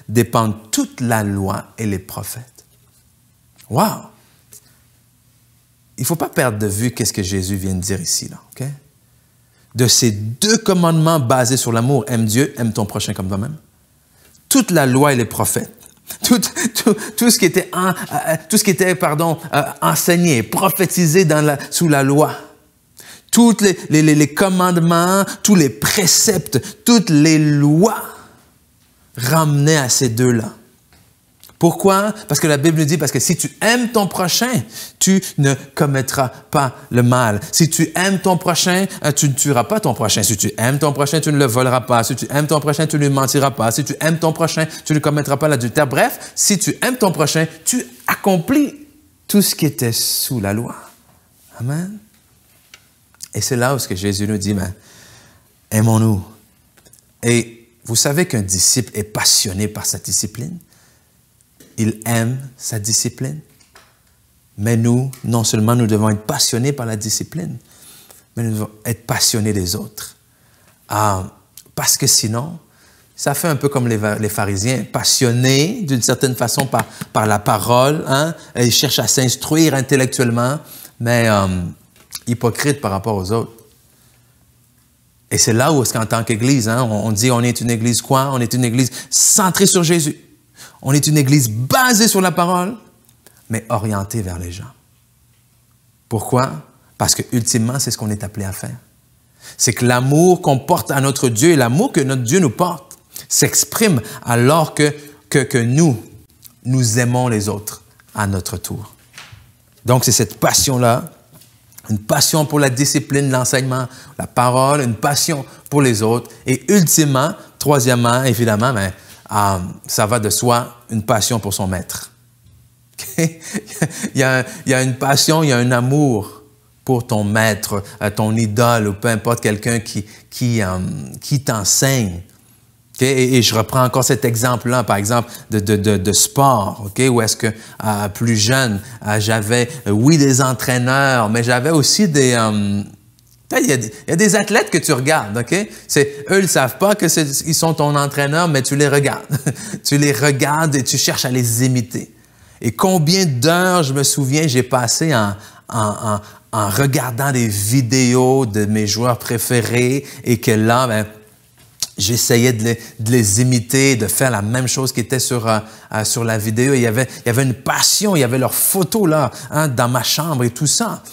Speaker 4: dépendent toute la loi et les prophètes. Wow! Il ne faut pas perdre de vue qu'est-ce que Jésus vient de dire ici, là, OK? De ces deux commandements basés sur l'amour, aime Dieu, aime ton prochain comme toi-même. Toute la loi et les prophètes, tout ce qui était, enseigné, prophétisé sous la loi, tous les commandements, tous les préceptes, toutes les lois ramenaient à ces deux-là. Pourquoi? Parce que la Bible nous dit, parce que si tu aimes ton prochain, tu ne commettras pas le mal. Si tu aimes ton prochain, tu ne tueras pas ton prochain. Si tu aimes ton prochain, tu ne le voleras pas. Si tu aimes ton prochain, tu ne lui mentiras pas. Si tu aimes ton prochain, tu ne commettras pas l'adultère. Bref, si tu aimes ton prochain, tu accomplis tout ce qui était sous la loi. Amen. Et c'est là où Jésus nous dit, aimons-nous. Et vous savez qu'un disciple est passionné par sa discipline. Il aime sa discipline. Mais nous, non seulement nous devons être passionnés par la discipline, mais nous devons être passionnés des autres. Parce que sinon, ça fait un peu comme les pharisiens, passionnés d'une certaine façon par la parole. Ils cherchent à s'instruire intellectuellement, mais hypocrites par rapport aux autres. Et c'est là où, en tant qu'Église, on dit on est une Église quoi? On est une Église centrée sur Jésus. On est une Église basée sur la parole, mais orientée vers les gens. Pourquoi? Parce que ultimement, c'est ce qu'on est appelé à faire. C'est que l'amour qu'on porte à notre Dieu et l'amour que notre Dieu nous porte s'exprime alors que nous aimons les autres à notre tour. Donc, c'est cette passion-là, une passion pour la discipline, l'enseignement, la parole, une passion pour les autres. Et ultimement, troisièmement, évidemment, ça va de soi, une passion pour son maître. Il y a une passion, il y a un amour pour ton maître, ton idole ou peu importe quelqu'un qui t'enseigne. Okay? Et je reprends encore cet exemple-là, par exemple, de sport, okay? Où est-ce que plus jeune, j'avais, oui, des entraîneurs, mais j'avais aussi des... il y a des athlètes que tu regardes, OK? Eux, ils ne savent pas qu'ils sont ton entraîneur, mais tu les regardes. Tu les regardes et tu cherches à les imiter. Et combien d'heures, je me souviens, j'ai passé en regardant des vidéos de mes joueurs préférés et que là, ben, j'essayais de les imiter, de faire la même chose qui était sur la vidéo. Il y avait une passion, il y avait leurs photos là, hein, dans ma chambre et tout ça.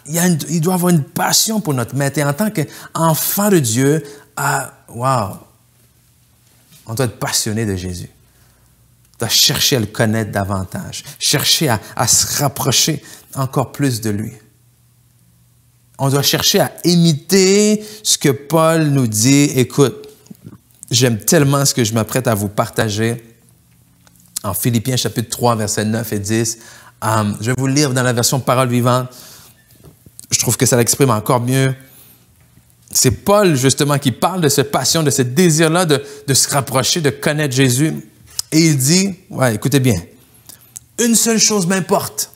Speaker 4: Il doit y avoir une passion pour notre maître. Et en tant qu'enfant de Dieu, wow, on doit être passionné de Jésus. On doit chercher à le connaître davantage, chercher à se rapprocher encore plus de lui. On doit chercher à imiter ce que Paul nous dit. Écoute, j'aime tellement ce que je m'apprête à vous partager en Philippiens chapitre 3, versets 9 et 10. Je vais vous le lire dans la version Parole vivante. Je trouve que ça l'exprime encore mieux. C'est Paul, justement, qui parle de cette passion, de ce désir-là de se rapprocher, de connaître Jésus. Et il dit, ouais, écoutez bien, une seule chose m'importe,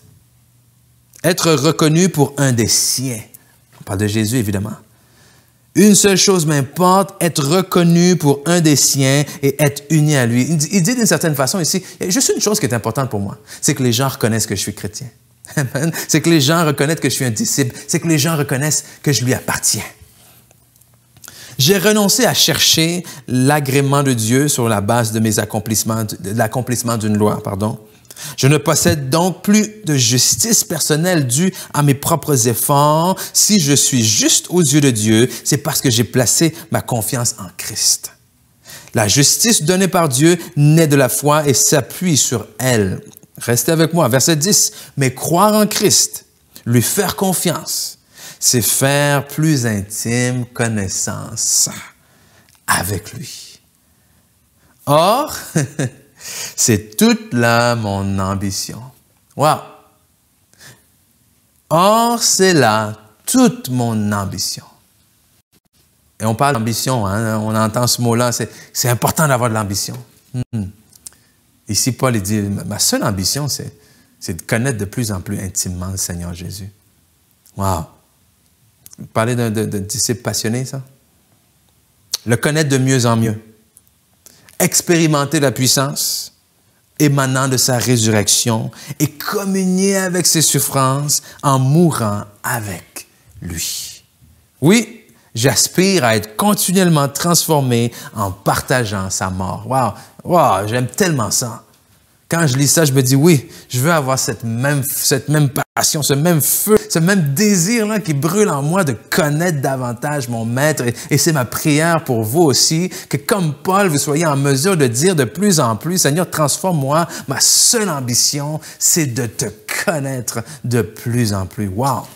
Speaker 4: être reconnu pour un des siens. On parle de Jésus, évidemment. Une seule chose m'importe, être reconnu pour un des siens et être uni à lui. Il dit d'une certaine façon ici, il y a juste une chose qui est importante pour moi, c'est que les gens reconnaissent que je suis chrétien. Amen. C'est que les gens reconnaissent que je suis un disciple. C'est que les gens reconnaissent que je lui appartiens. J'ai renoncé à chercher l'agrément de Dieu sur la base de mes accomplissements, de l'accomplissement d'une loi, pardon. Je ne possède donc plus de justice personnelle due à mes propres efforts. Si je suis juste aux yeux de Dieu, c'est parce que j'ai placé ma confiance en Christ. La justice donnée par Dieu naît de la foi et s'appuie sur elle. Restez avec moi, verset 10. Mais croire en Christ, lui faire confiance, c'est faire plus intime connaissance avec lui. Or, c'est toute là mon ambition. Wow! Or, c'est là toute mon ambition. Et on parle d'ambition, hein? On entend ce mot-là, c'est important d'avoir de l'ambition. Ici, Paul il dit, ma seule ambition, c'est de connaître de plus en plus intimement le Seigneur Jésus. Wow! Vous parlez d'un disciple passionné, ça? Le connaître de mieux en mieux. Expérimenter la puissance émanant de sa résurrection et communier avec ses souffrances en mourant avec lui. Oui, j'aspire à être continuellement transformé en partageant sa mort. Wow! Wow! J'aime tellement ça. Quand je lis ça, je me dis, oui, je veux avoir cette même passion, ce même feu, ce même désir-là qui brûle en moi de connaître davantage mon Maître. Et c'est ma prière pour vous aussi, que comme Paul, vous soyez en mesure de dire de plus en plus, Seigneur, transforme-moi. Ma seule ambition, c'est de te connaître de plus en plus. Wow!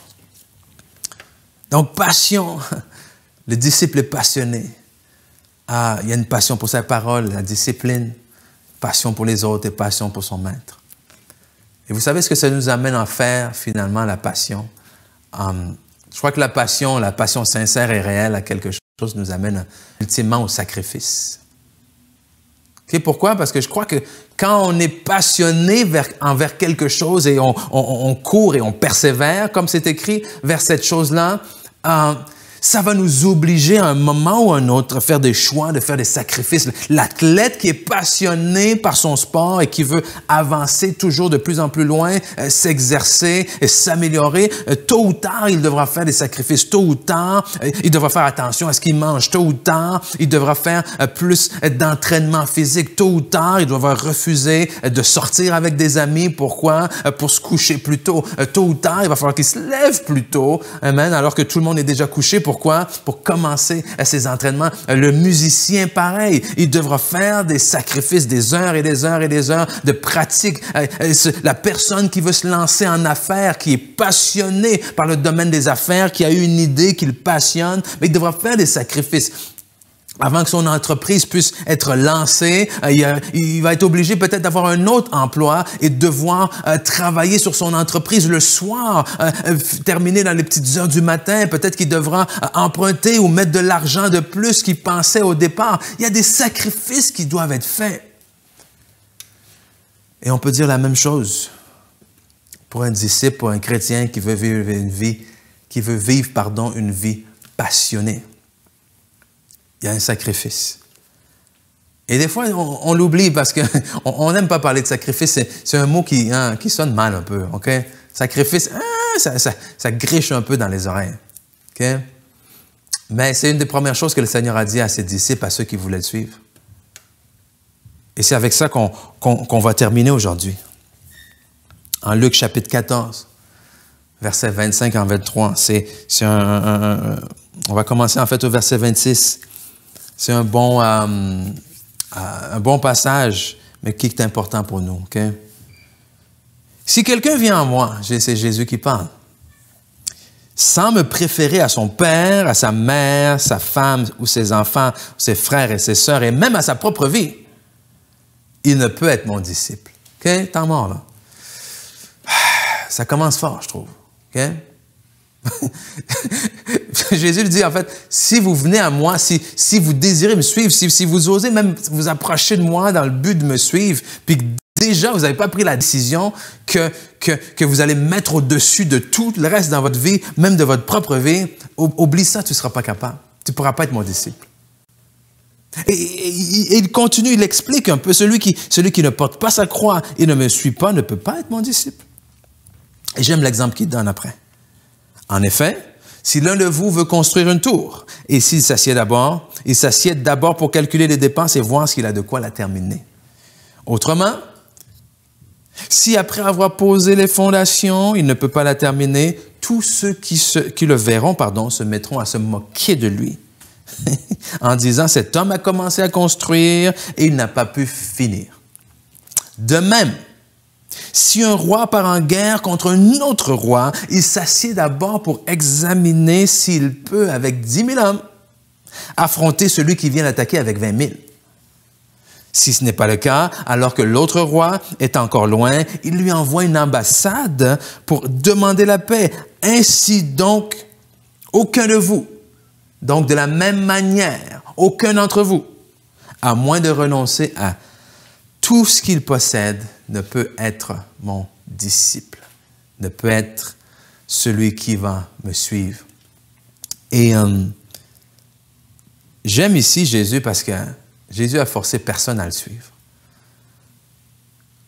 Speaker 4: Donc, passion. Le disciple est passionné. Il y a une passion pour sa parole, la discipline. Passion pour les autres et passion pour son maître. Et vous savez ce que ça nous amène à faire, finalement, la passion? Je crois que la passion sincère et réelle à quelque chose nous amène ultimement au sacrifice. Okay, pourquoi? Parce que je crois que quand on est passionné envers quelque chose et on court et on persévère, comme c'est écrit vers cette chose-là, ça va nous obliger à un moment ou à un autre à faire des choix, de faire des sacrifices. L'athlète qui est passionné par son sport et qui veut avancer toujours de plus en plus loin, s'exercer et s'améliorer, tôt ou tard, il devra faire des sacrifices. Tôt ou tard, il devra faire attention à ce qu'il mange. Tôt ou tard, il devra faire plus d'entraînement physique. Tôt ou tard, il devra refuser de sortir avec des amis. Pourquoi? Pour se coucher plus tôt. Tôt ou tard, il va falloir qu'il se lève plus tôt, amen, alors que tout le monde est déjà couché. Pourquoi? Pour commencer ses entraînements. Le musicien, pareil, il devra faire des sacrifices, des heures et des heures et des heures de pratique. La personne qui veut se lancer en affaires, qui est passionnée par le domaine des affaires, qui a eu une idée qui le passionne, mais il devra faire des sacrifices. Avant que son entreprise puisse être lancée, il va être obligé peut-être d'avoir un autre emploi et de devoir travailler sur son entreprise le soir, terminer dans les petites heures du matin. Peut-être qu'il devra emprunter ou mettre de l'argent de plus qu'il pensait au départ. Il y a des sacrifices qui doivent être faits. Et on peut dire la même chose pour un disciple, pour un chrétien qui veut vivre une vie passionnée. Il y a un sacrifice. Et des fois, on l'oublie parce qu'on n'aime pas parler de sacrifice. C'est un mot qui sonne mal un peu. OK? Sacrifice, ça griche un peu dans les oreilles. OK? Mais c'est une des premières choses que le Seigneur a dit à ses disciples, à ceux qui voulaient le suivre. Et c'est avec ça qu'on va terminer aujourd'hui. En Luc chapitre 14, verset 25 en 23, on va commencer en fait au verset 26. C'est un bon passage, mais qui est important pour nous. Okay? Si quelqu'un vient à moi, c'est Jésus qui parle, sans me préférer à son père, à sa mère, sa femme ou ses enfants, ses frères et ses sœurs, et même à sa propre vie, il ne peut être mon disciple. OK? Temps mort, là. Ça commence fort, je trouve. OK? Jésus lui dit, en fait, si vous venez à moi, si vous désirez me suivre, si vous osez même vous approcher de moi dans le but de me suivre, puis que déjà vous n'avez pas pris la décision que vous allez mettre au-dessus de tout le reste dans votre vie, même de votre propre vie, oublie ça, tu ne seras pas capable. Tu ne pourras pas être mon disciple. Et il continue, il explique un peu, celui qui ne porte pas sa croix et ne me suit pas ne peut pas être mon disciple. Et j'aime l'exemple qu'il donne après. En effet, si l'un de vous veut construire une tour, et s'il s'assied d'abord pour calculer les dépenses et voir s'il a de quoi la terminer. Autrement, si après avoir posé les fondations, il ne peut pas la terminer, tous ceux qui le verront, se mettront à se moquer de lui, en disant, cet homme a commencé à construire et il n'a pas pu finir. De même, si un roi part en guerre contre un autre roi, il s'assied d'abord pour examiner s'il peut, avec 10 000 hommes, affronter celui qui vient l'attaquer avec 20 000. Si ce n'est pas le cas, alors que l'autre roi est encore loin, il lui envoie une ambassade pour demander la paix. Ainsi donc, aucun de vous, donc de la même manière, aucun d'entre vous, à moins de renoncer à tout ce qu'il possède, ne peut être mon disciple, ne peut être celui qui va me suivre. Et j'aime ici Jésus parce que Jésus a forcé personne à le suivre.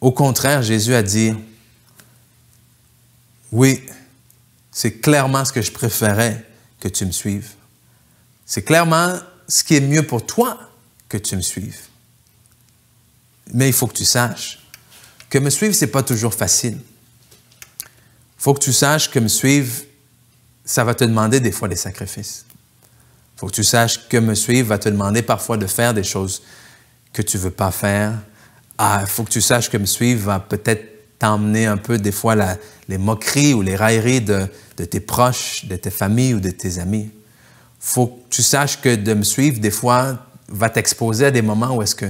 Speaker 4: Au contraire, Jésus a dit, oui, c'est clairement ce que je préférais que tu me suives. C'est clairement ce qui est mieux pour toi que tu me suives. Mais il faut que tu saches que me suivre, ce n'est pas toujours facile. Il faut que tu saches que me suivre, ça va te demander des fois des sacrifices. Il faut que tu saches que me suivre va te demander parfois de faire des choses que tu ne veux pas faire. Il faut que tu saches que me suivre va peut-être t'emmener un peu des fois les moqueries ou les railleries de tes proches, de tes familles ou de tes amis. Il faut que tu saches que de me suivre, des fois, va t'exposer à des moments où est-ce que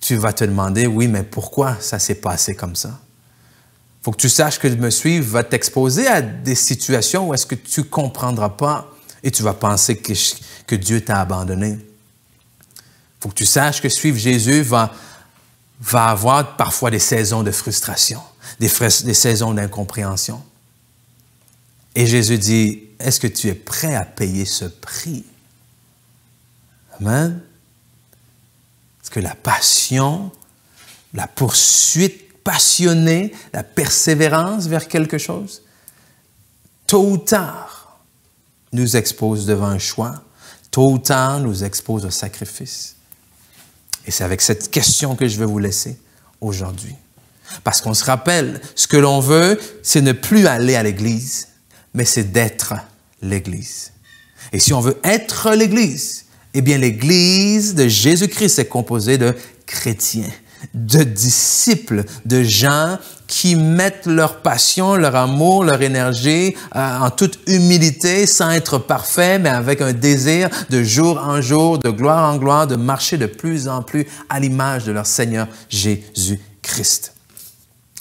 Speaker 4: tu vas te demander, oui, mais pourquoi ça s'est passé comme ça? Il faut que tu saches que de me suivre va t'exposer à des situations où est-ce que tu ne comprendras pas et tu vas penser que Dieu t'a abandonné. Il faut que tu saches que suivre Jésus va avoir parfois des saisons de frustration, des saisons d'incompréhension. Et Jésus dit, est-ce que tu es prêt à payer ce prix? Amen. Parce que la passion, la poursuite passionnée, la persévérance vers quelque chose, tôt ou tard, nous expose devant un choix, tôt ou tard, nous expose au sacrifice. Et c'est avec cette question que je vais vous laisser aujourd'hui. Parce qu'on se rappelle, ce que l'on veut, c'est ne plus aller à l'Église, mais c'est d'être l'Église. Et si on veut être l'Église, eh bien, l'Église de Jésus-Christ est composée de chrétiens. de disciples, de gens qui mettent leur passion, leur amour, leur énergie en toute humilité, sans être parfaits, mais avec un désir de jour en jour, de gloire en gloire, de marcher de plus en plus à l'image de leur Seigneur Jésus-Christ.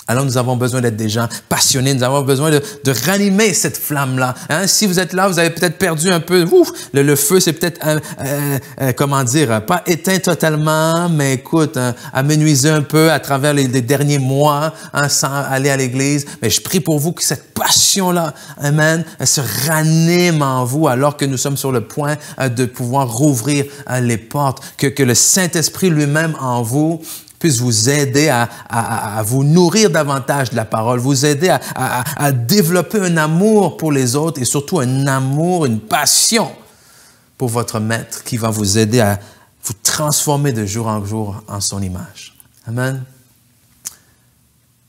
Speaker 4: Alors, nous avons besoin d'être des gens passionnés. Nous avons besoin de ranimer cette flamme-là. Hein? Si vous êtes là, vous avez peut-être perdu un peu. Le feu, c'est peut-être, comment dire, pas éteint totalement, mais écoute, amenuisé un peu à travers les derniers mois, hein, sans aller à l'église. Mais je prie pour vous que cette passion-là, amen, elle se ranime en vous alors que nous sommes sur le point de pouvoir rouvrir les portes. Que le Saint-Esprit lui-même en vous puisse vous aider à vous nourrir davantage de la parole, vous aider à développer un amour pour les autres et surtout un amour, une passion pour votre Maître qui va vous aider à vous transformer de jour en jour en son image. Amen.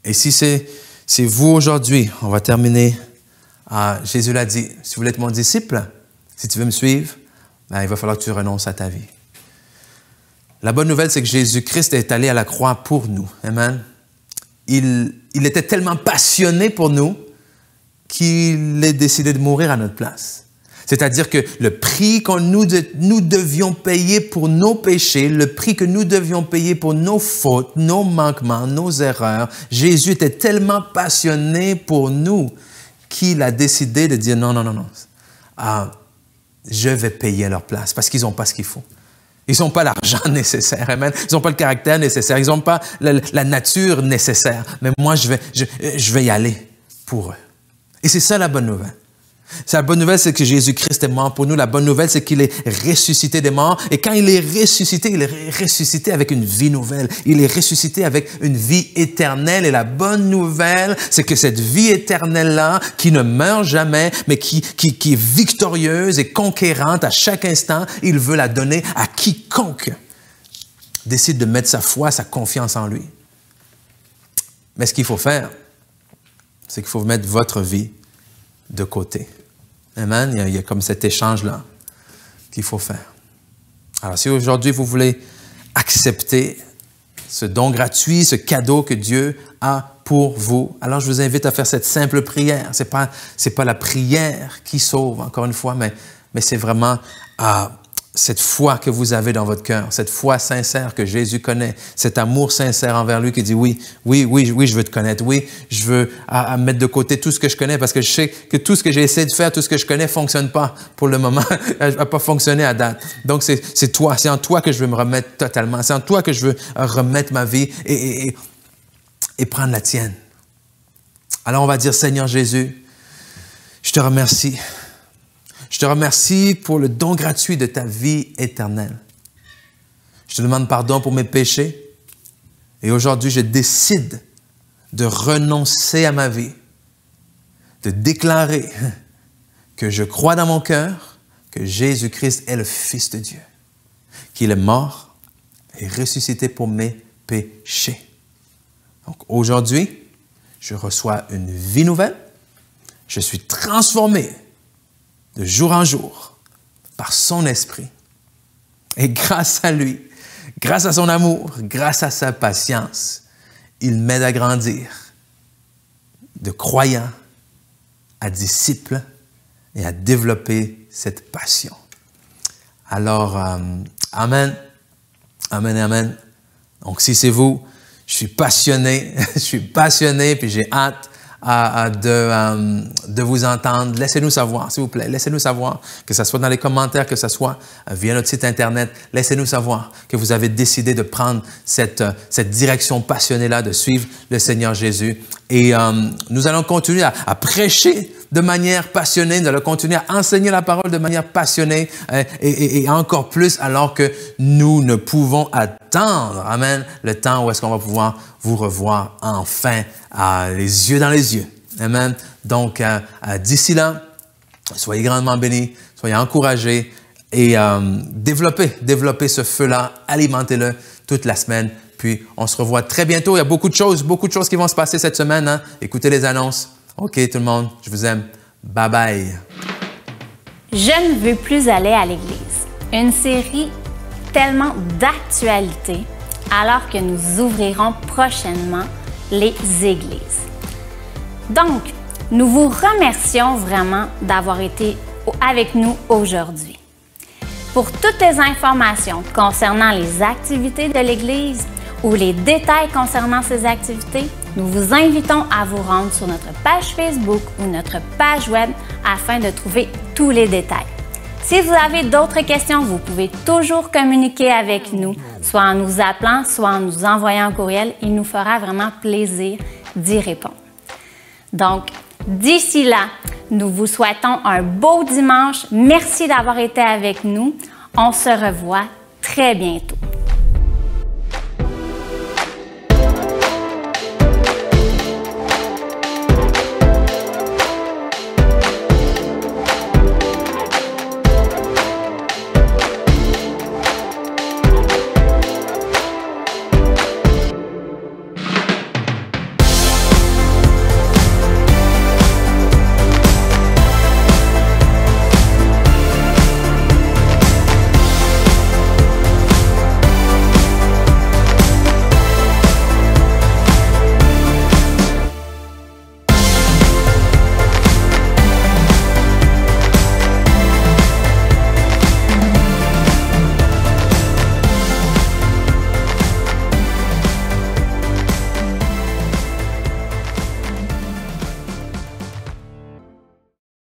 Speaker 4: Et si c'est vous aujourd'hui, on va terminer. Jésus l'a dit, si vous voulez être mon disciple, si tu veux me suivre, ben, il va falloir que tu renonces à ta vie. La bonne nouvelle, c'est que Jésus-Christ est allé à la croix pour nous. Amen. Il était tellement passionné pour nous qu'il a décidé de mourir à notre place. C'est-à-dire que le prix que nous devions payer pour nos péchés, le prix que nous devions payer pour nos fautes, nos manquements, nos erreurs, Jésus était tellement passionné pour nous qu'il a décidé de dire non, je vais payer à leur place parce qu'ils n'ont pas ce qu'il faut. Ils n'ont pas l'argent nécessaire, amen. Ils n'ont pas le caractère nécessaire. Ils n'ont pas la nature nécessaire. Mais moi, je vais y aller pour eux. Et c'est ça la bonne nouvelle. La bonne nouvelle, c'est que Jésus-Christ est mort pour nous. La bonne nouvelle, c'est qu'il est ressuscité des morts. Et quand il est ressuscité avec une vie nouvelle. Il est ressuscité avec une vie éternelle. Et la bonne nouvelle, c'est que cette vie éternelle-là, qui ne meurt jamais, mais qui est victorieuse et conquérante à chaque instant, il veut la donner à quiconque décide de mettre sa foi, sa confiance en lui. Mais ce qu'il faut faire, c'est qu'il faut mettre votre vie de côté. Amen. Il y a comme cet échange-là qu'il faut faire. Alors, si aujourd'hui vous voulez accepter ce don gratuit, ce cadeau que Dieu a pour vous, alors je vous invite à faire cette simple prière. C'est pas la prière qui sauve, encore une fois, mais c'est vraiment cette foi que vous avez dans votre cœur, cette foi sincère que Jésus connaît, cet amour sincère envers lui qui dit oui, je veux te connaître, oui, je veux mettre de côté tout ce que je connais parce que je sais que tout ce que j'ai essayé de faire, tout ce que je connais fonctionne pas pour le moment, n'a pas fonctionné à date. Donc c'est en toi que je veux me remettre totalement, c'est en toi que je veux remettre ma vie et prendre la tienne. Alors on va dire, Seigneur Jésus, je te remercie. Je te remercie pour le don gratuit de ta vie éternelle. Je te demande pardon pour mes péchés. Et aujourd'hui, je décide de renoncer à ma vie, de déclarer que je crois dans mon cœur que Jésus-Christ est le Fils de Dieu, qu'il est mort et ressuscité pour mes péchés. Donc aujourd'hui, je reçois une vie nouvelle. Je suis transformé de jour en jour, par son esprit. Et grâce à lui, grâce à son amour, grâce à sa patience, il m'aide à grandir de croyant à disciple et à développer cette passion. Alors, amen, amen, amen. Donc, si c'est vous, je suis passionné, puis j'ai hâte de vous entendre. Laissez-nous savoir, s'il vous plaît. Laissez-nous savoir, que ce soit dans les commentaires, que ce soit via notre site Internet. Laissez-nous savoir que vous avez décidé de prendre cette direction passionnée-là, de suivre le Seigneur Jésus. Et nous allons continuer à prêcher de manière passionnée. Nous allons continuer à enseigner la parole de manière passionnée et encore plus alors que nous ne pouvons attendre, amen, le temps où est-ce qu'on va pouvoir vous revoir enfin les yeux dans les yeux. Amen. Donc, d'ici là, soyez grandement bénis, soyez encouragés et développez ce feu-là, alimentez-le toute la semaine. Puis, on se revoit très bientôt. Il y a beaucoup de choses qui vont se passer cette semaine. Hein? Écoutez les annonces. OK, tout le monde, je vous aime. Bye bye.
Speaker 1: Je ne veux plus aller à l'église. Une série tellement d'actualité alors que nous ouvrirons prochainement les églises. Donc, nous vous remercions vraiment d'avoir été avec nous aujourd'hui. Pour toutes les informations concernant les activités de l'Église ou les détails concernant ces activités, nous vous invitons à vous rendre sur notre page Facebook ou notre page web afin de trouver tous les détails. Si vous avez d'autres questions, vous pouvez toujours communiquer avec nous, soit en nous appelant, soit en nous envoyant un courriel. Il nous fera vraiment plaisir d'y répondre. Donc, d'ici là, nous vous souhaitons un beau dimanche. Merci d'avoir été avec nous. On se revoit très bientôt.